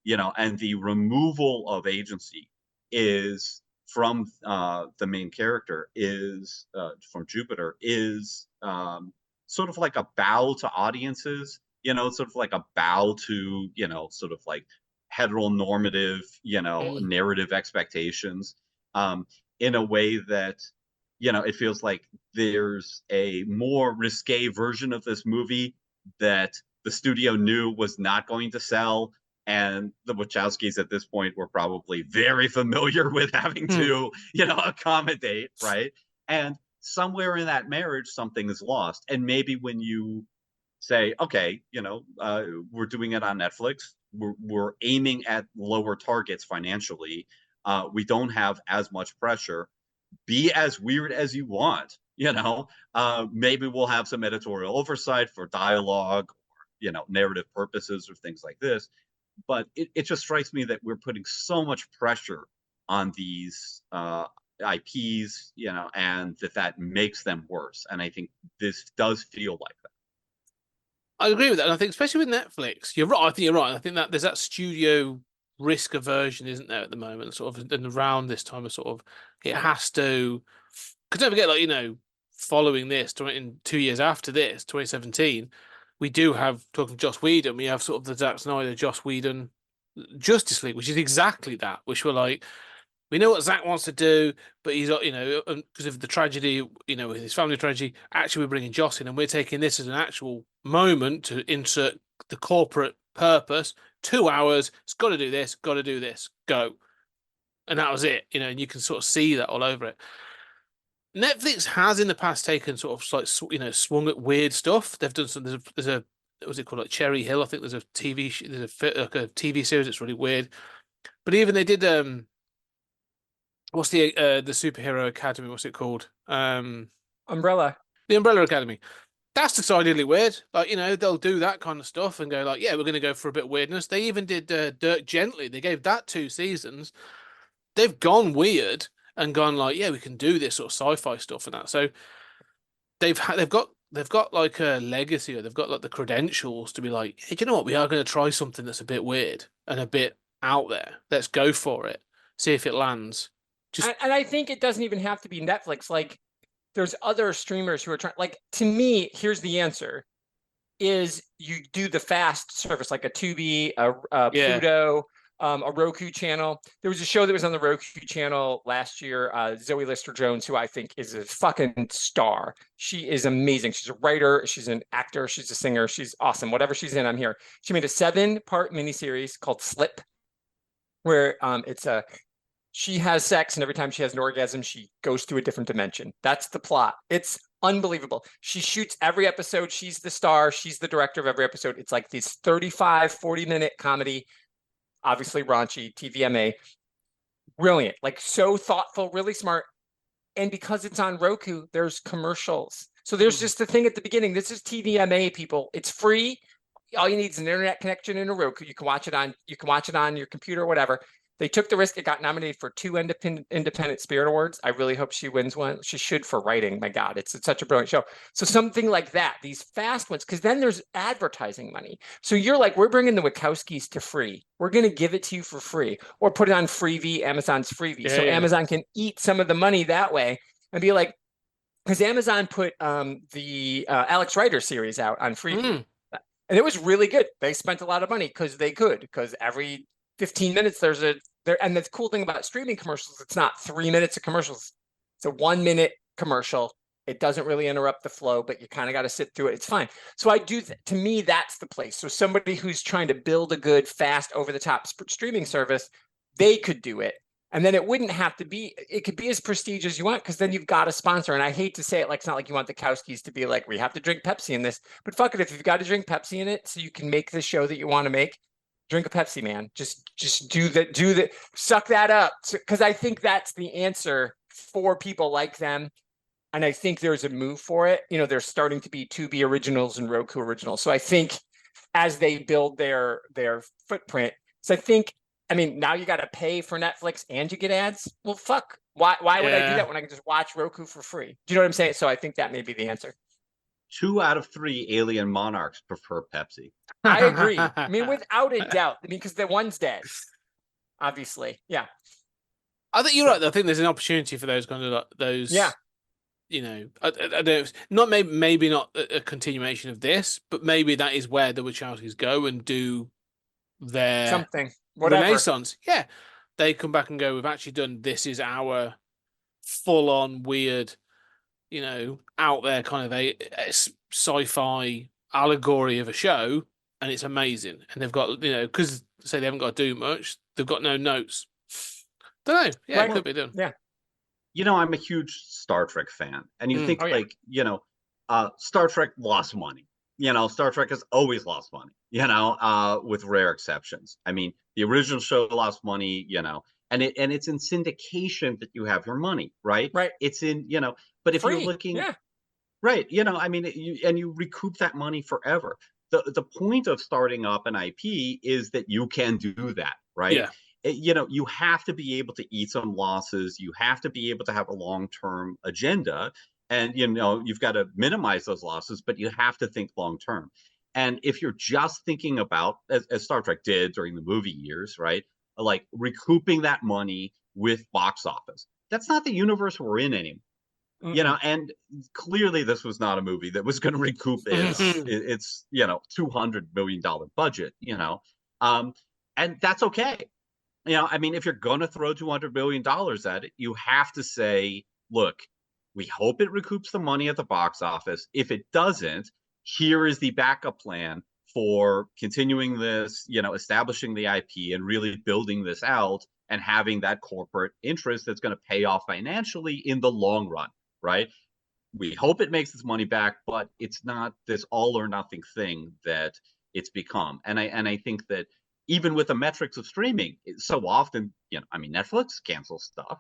you know, and the removal of agency is from the main character is from Jupiter is sort of like a bow to audiences, you know, sort of like a bow to, you know, sort of like heteronormative, you know, narrative expectations, in a way that, you know, it feels like there's a more risque version of this movie that the studio knew was not going to sell, And the Wachowskis at this point were probably very familiar with having to, accommodate, right? And somewhere in that marriage, something is lost. And maybe when you say, okay, we're doing it on Netflix, we're aiming at lower targets financially. We don't have as much pressure. Be as weird as you want. Maybe we'll have some editorial oversight for dialogue, narrative purposes or things like this. But it just strikes me that we're putting so much pressure on these IPs, and that makes them worse. And I think this does feel like that. I agree with that. And I think, especially with Netflix, you're right. I think you're right. I think that there's that studio risk aversion, isn't there, at the moment? Sort of, and around this time of sort of, it has to. Because don't forget, following this, in 2 years after this, 2017. We do have, talking Joss Whedon, we have sort of the Zack Snyder, Joss Whedon Justice League, which is exactly that, which we're like, we know what Zack wants to do, but he's, because of the tragedy, with his family tragedy, actually we're bringing Joss in and we're taking this as an actual moment to insert the corporate purpose. 2 hours, it's got to do this, go. And that was it, and you can sort of see that all over it. Netflix has in the past taken sort of swung at weird stuff. They've done some. There's a what's it called, like Cherry Hill? I think there's a TV series that's really weird. But even they did what's the Superhero Academy? What's it called? Umbrella. The Umbrella Academy. That's decidedly weird. They'll do that kind of stuff and go like, yeah, we're going to go for a bit of weirdness. They even did Dirk Gently. They gave that 2 seasons. They've gone weird and gone like, yeah, we can do this sort of sci-fi stuff and that. So they've got like a legacy, or they've got like the credentials to be like, hey, do you know what? We are going to try something that's a bit weird and a bit out there. Let's go for it. See if it lands. And I think it doesn't even have to be Netflix. Like, there's other streamers who are trying. Like, to me, here's the answer: is you do the fast service, like a Tubi, Pluto, a Roku channel. There was a show that was on the Roku channel last year, Zoe Lister-Jones, who I think is a fucking star. She is amazing. She's a writer, she's an actor, she's a singer, she's awesome. Whatever she's in, I'm here. She made a 7-part miniseries called Slip, where she has sex, and every time she has an orgasm, she goes to a different dimension. That's the plot. It's unbelievable. She shoots every episode. She's the star. She's the director of every episode. It's like this 35, 40-minute comedy, obviously raunchy, TVMA. Brilliant. Like, so thoughtful, really smart. And because it's on Roku, there's commercials. So there's just the thing at the beginning. This is TVMA, people. It's free. All you need is an internet connection and a Roku. You can watch it on your computer or whatever. They took the risk. It got nominated for 2 Independent Spirit Awards. I really hope she wins one. She should, for writing. My God, it's such a brilliant show. So something like that, these fast ones, because then there's advertising money. So you're like, we're bringing the Wachowskis to free. We're going to give it to you for free, or put it on Freevee, Amazon's Freevee. So Amazon can eat some of the money that way and be like, because Amazon put the Alex Rider series out on Freevee. And it was really good. They spent a lot of money because they could, because every 15 minutes and the cool thing about streaming commercials, it's not 3 minutes of commercials. It's a 1-minute commercial. It doesn't really interrupt the flow, but you kind of got to sit through it. It's fine. So to me, that's the place. So somebody who's trying to build a good, fast, over-the-top streaming service, they could do it. And then it wouldn't have to be, it could be as prestige as you want, because then you've got a sponsor. And I hate to say it, like, it's not like you want the Kowskis to be like, we have to drink Pepsi in this, but fuck it. If you've got to drink Pepsi in it so you can make the show that you want to make, drink a Pepsi, man. Just do the suck that up. Because I think that's the answer for people like them. And I think there's a move for it. There's starting to be Tubi originals and Roku originals. So I think as they build their footprint, now you got to pay for Netflix and you get ads. Well, fuck. Why would I do that when I can just watch Roku for free? Do you know what I'm saying? So I think that may be the answer. 2 out of 3 alien monarchs prefer Pepsi. I agree. Without a doubt. Because the one's dead. Obviously. Yeah. I think you're right. I think there's an opportunity for those kind of those. Yeah. I don't. Not maybe not a continuation of this, but maybe that is where the Wachowskis go and do their something. Whatever. Renaissance. Yeah. They come back and go, we've actually done, this is our full-on weird, out there kind of a sci-fi allegory of a show. and it's amazing. And they've got, because say they haven't got to do much, they've got no notes. Don't know. Yeah, Right. it could be done. Yeah. I'm a huge Star Trek fan, and you think Oh, yeah. Star Trek lost money. Star Trek has always lost money. With rare exceptions. I mean, the original show lost money. And it's in syndication that you have your money, right? Right. It's in but if Free. you're looking, Yeah. right, I mean, you recoup that money forever. The point of starting up an IP is that you can do that, right? Yeah. You have to be able to eat some losses. You have to be able to have a long-term agenda, and you've got to minimize those losses, but you have to think long-term. And if you're just thinking about, as Star Trek did during the movie years, right, like recouping that money with box office, that's not the universe we're in anymore. And clearly this was not a movie that was going to recoup its $200 million budget, and that's okay. I mean, if you're going to throw $200 million at it, you have to say, look, we hope it recoups the money at the box office. If it doesn't, here is the backup plan for continuing this, establishing the IP and really building this out and having that corporate interest that's going to pay off financially in the long run, right? We hope it makes its money back, but it's not this all or nothing thing that it's become. And I think that even with the metrics of streaming, so often, I mean, Netflix cancels stuff.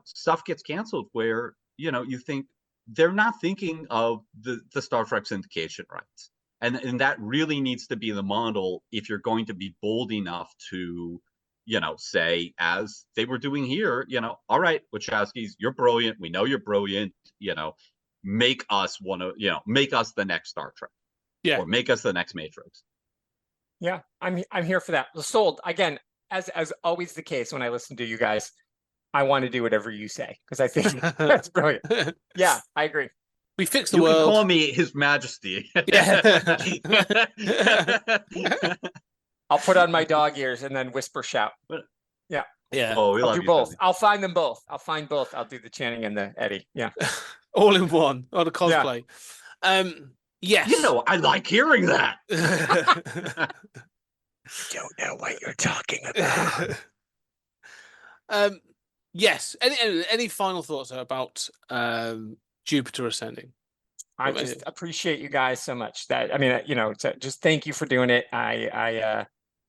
Stuff gets canceled where, you think they're not thinking of the Star Trek syndication rights. And that really needs to be the model if you're going to be bold enough to, say, as they were doing here, all right, Wachowskis, you're brilliant. We know you're brilliant. Make us make us the next Star Trek. Yeah. Or make us the next Matrix. Yeah, I'm here for that. Sold. Again, as always the case when I listen to you guys, I want to do whatever you say because I think that's brilliant. Yeah, I agree. We fix the you world. You can call me His Majesty. Yeah. I'll put on my dog ears and then whisper shout. Yeah. Yeah. Oh, I'll do both. I'll find them both. I'll find both. I'll do the Channing and the Eddie. Yeah. All in one on a cosplay. Yeah. Yes. I like hearing that. Don't know what you're talking about. Yes. Any final thoughts about Jupiter Ascending? I just appreciate you guys so much. That I mean, just thank you for doing it.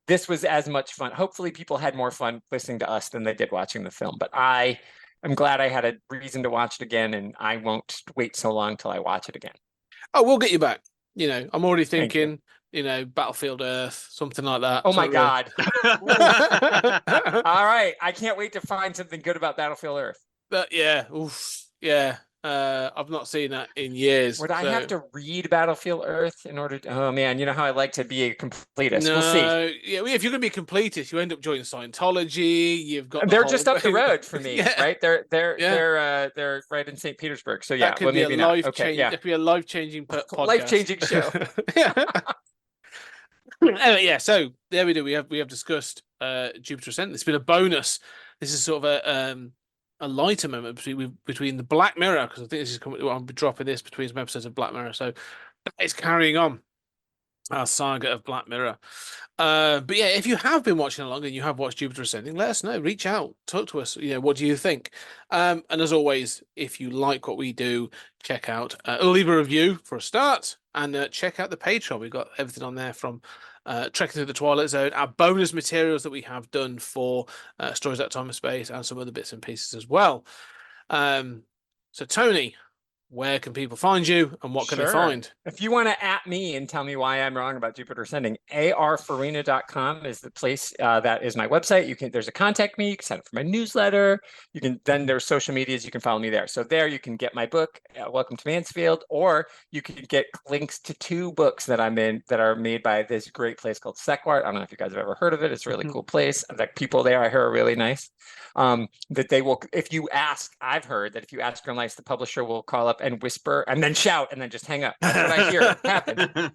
This was as much fun. Hopefully, people had more fun listening to us than they did watching the film. But I'm glad I had a reason to watch it again, and I won't wait so long till I watch it again. Oh, we'll get you back. I'm already thinking, Battlefield Earth, something like that. Oh my God. All right. I can't wait to find something good about Battlefield Earth. Yeah. Oof. Yeah. I've not seen that in years. Would I have to read Battlefield Earth in order to? Oh man, you know how I like to be a completist. No, we'll see. Yeah, if you're going to be a completist, you end up joining Scientology. You've got they're just up the road for me, yeah. right? They're right in St. Petersburg. So yeah, that could be a life-changing. That could be a life-changing podcast. Life-changing show. Anyway, yeah. So there we do. We have discussed Jupiter Ascent. It's been a bonus. This is sort of a lighter moment between the Black Mirror, because I think this is coming. I'll be dropping this between some episodes of Black Mirror, so it's carrying on our saga of Black Mirror. But yeah, if you have been watching along and you have watched Jupiter Ascending, let us know. Reach out, talk to us. What do you think? And as always, if you like what we do, check out, leave a review for a start, and check out the Patreon. We've got everything on there from Trekking Through the Twilight Zone, our bonus materials that we have done for Stories Out of Time and Space, and some other bits and pieces as well. So Tony, where can people find you, and what can they find? If you want to at me and tell me why I'm wrong about Jupiter Ascending, arfarina.com is the place. That is my website. There's a contact me. You can sign up for my newsletter. Then there's social medias. You can follow me there. So there you can get my book, Welcome to Mansfield, or you can get links to 2 books that I'm in that are made by this great place called Sequart. I don't know if you guys have ever heard of it. It's a really cool place. The people there I hear are really nice. That they will, if you ask, I've heard that if you ask real nice, the publisher will call up and whisper and then shout and then just hang up. That's what I hear happen.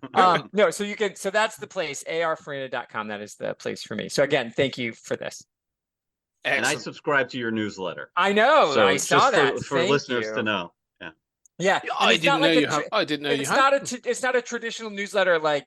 No, so that's the place, arfarina.com. That is the place for me. So again, thank you for this. And I subscribe to your newsletter. I know. So I saw that. For listeners to know. Yeah. I didn't know you had. It's not a traditional newsletter like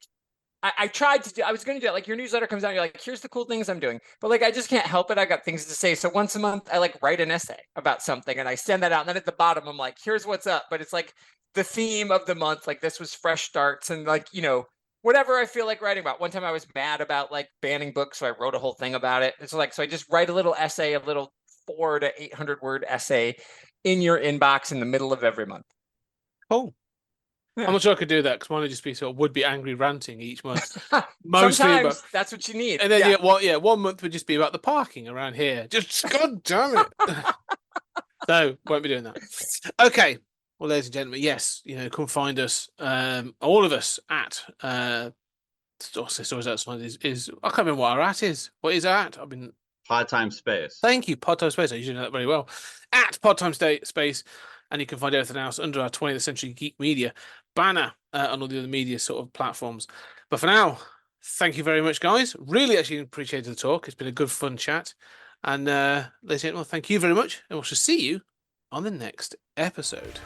I tried to do, I was going to do it. Like your newsletter comes out, you're like, here's the cool things I'm doing. But like, I just can't help it. I got things to say. So once a month, I like write an essay about something and I send that out. And then at the bottom, I'm like, here's what's up. But it's like the theme of the month. Like this was fresh starts and like, you know, whatever I feel like writing about. One time I was mad about like banning books. So I wrote a whole thing about it. It's like, so I just write a little essay, a little 400 to 800 word essay in your inbox in the middle of every month. Cool. Yeah. I'm not sure I could do that because mine would just be sort of would be angry ranting each month. Mostly Sometimes about, that's what you need. and then one month would just be about the parking around here. Just god damn it. So won't be doing that. Okay. Well, ladies and gentlemen, yes, you know, come find us, all of us at Stories Outside is I can't remember what our at is. What is our at? I've been Pod Time Space. Thank you, Pod Time Space. I usually know that very well. At Pod Time Space, and you can find everything else under our 20th Century Geek Media banner on all the other media sort of platforms. But for now, thank you very much, guys. Really actually appreciated the talk. It's been a good, fun chat. And ladies and gentlemen, thank you very much. And we shall see you on the next episode.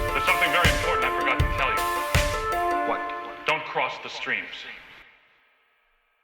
There's something very important I forgot to tell you. What? Don't cross the streams.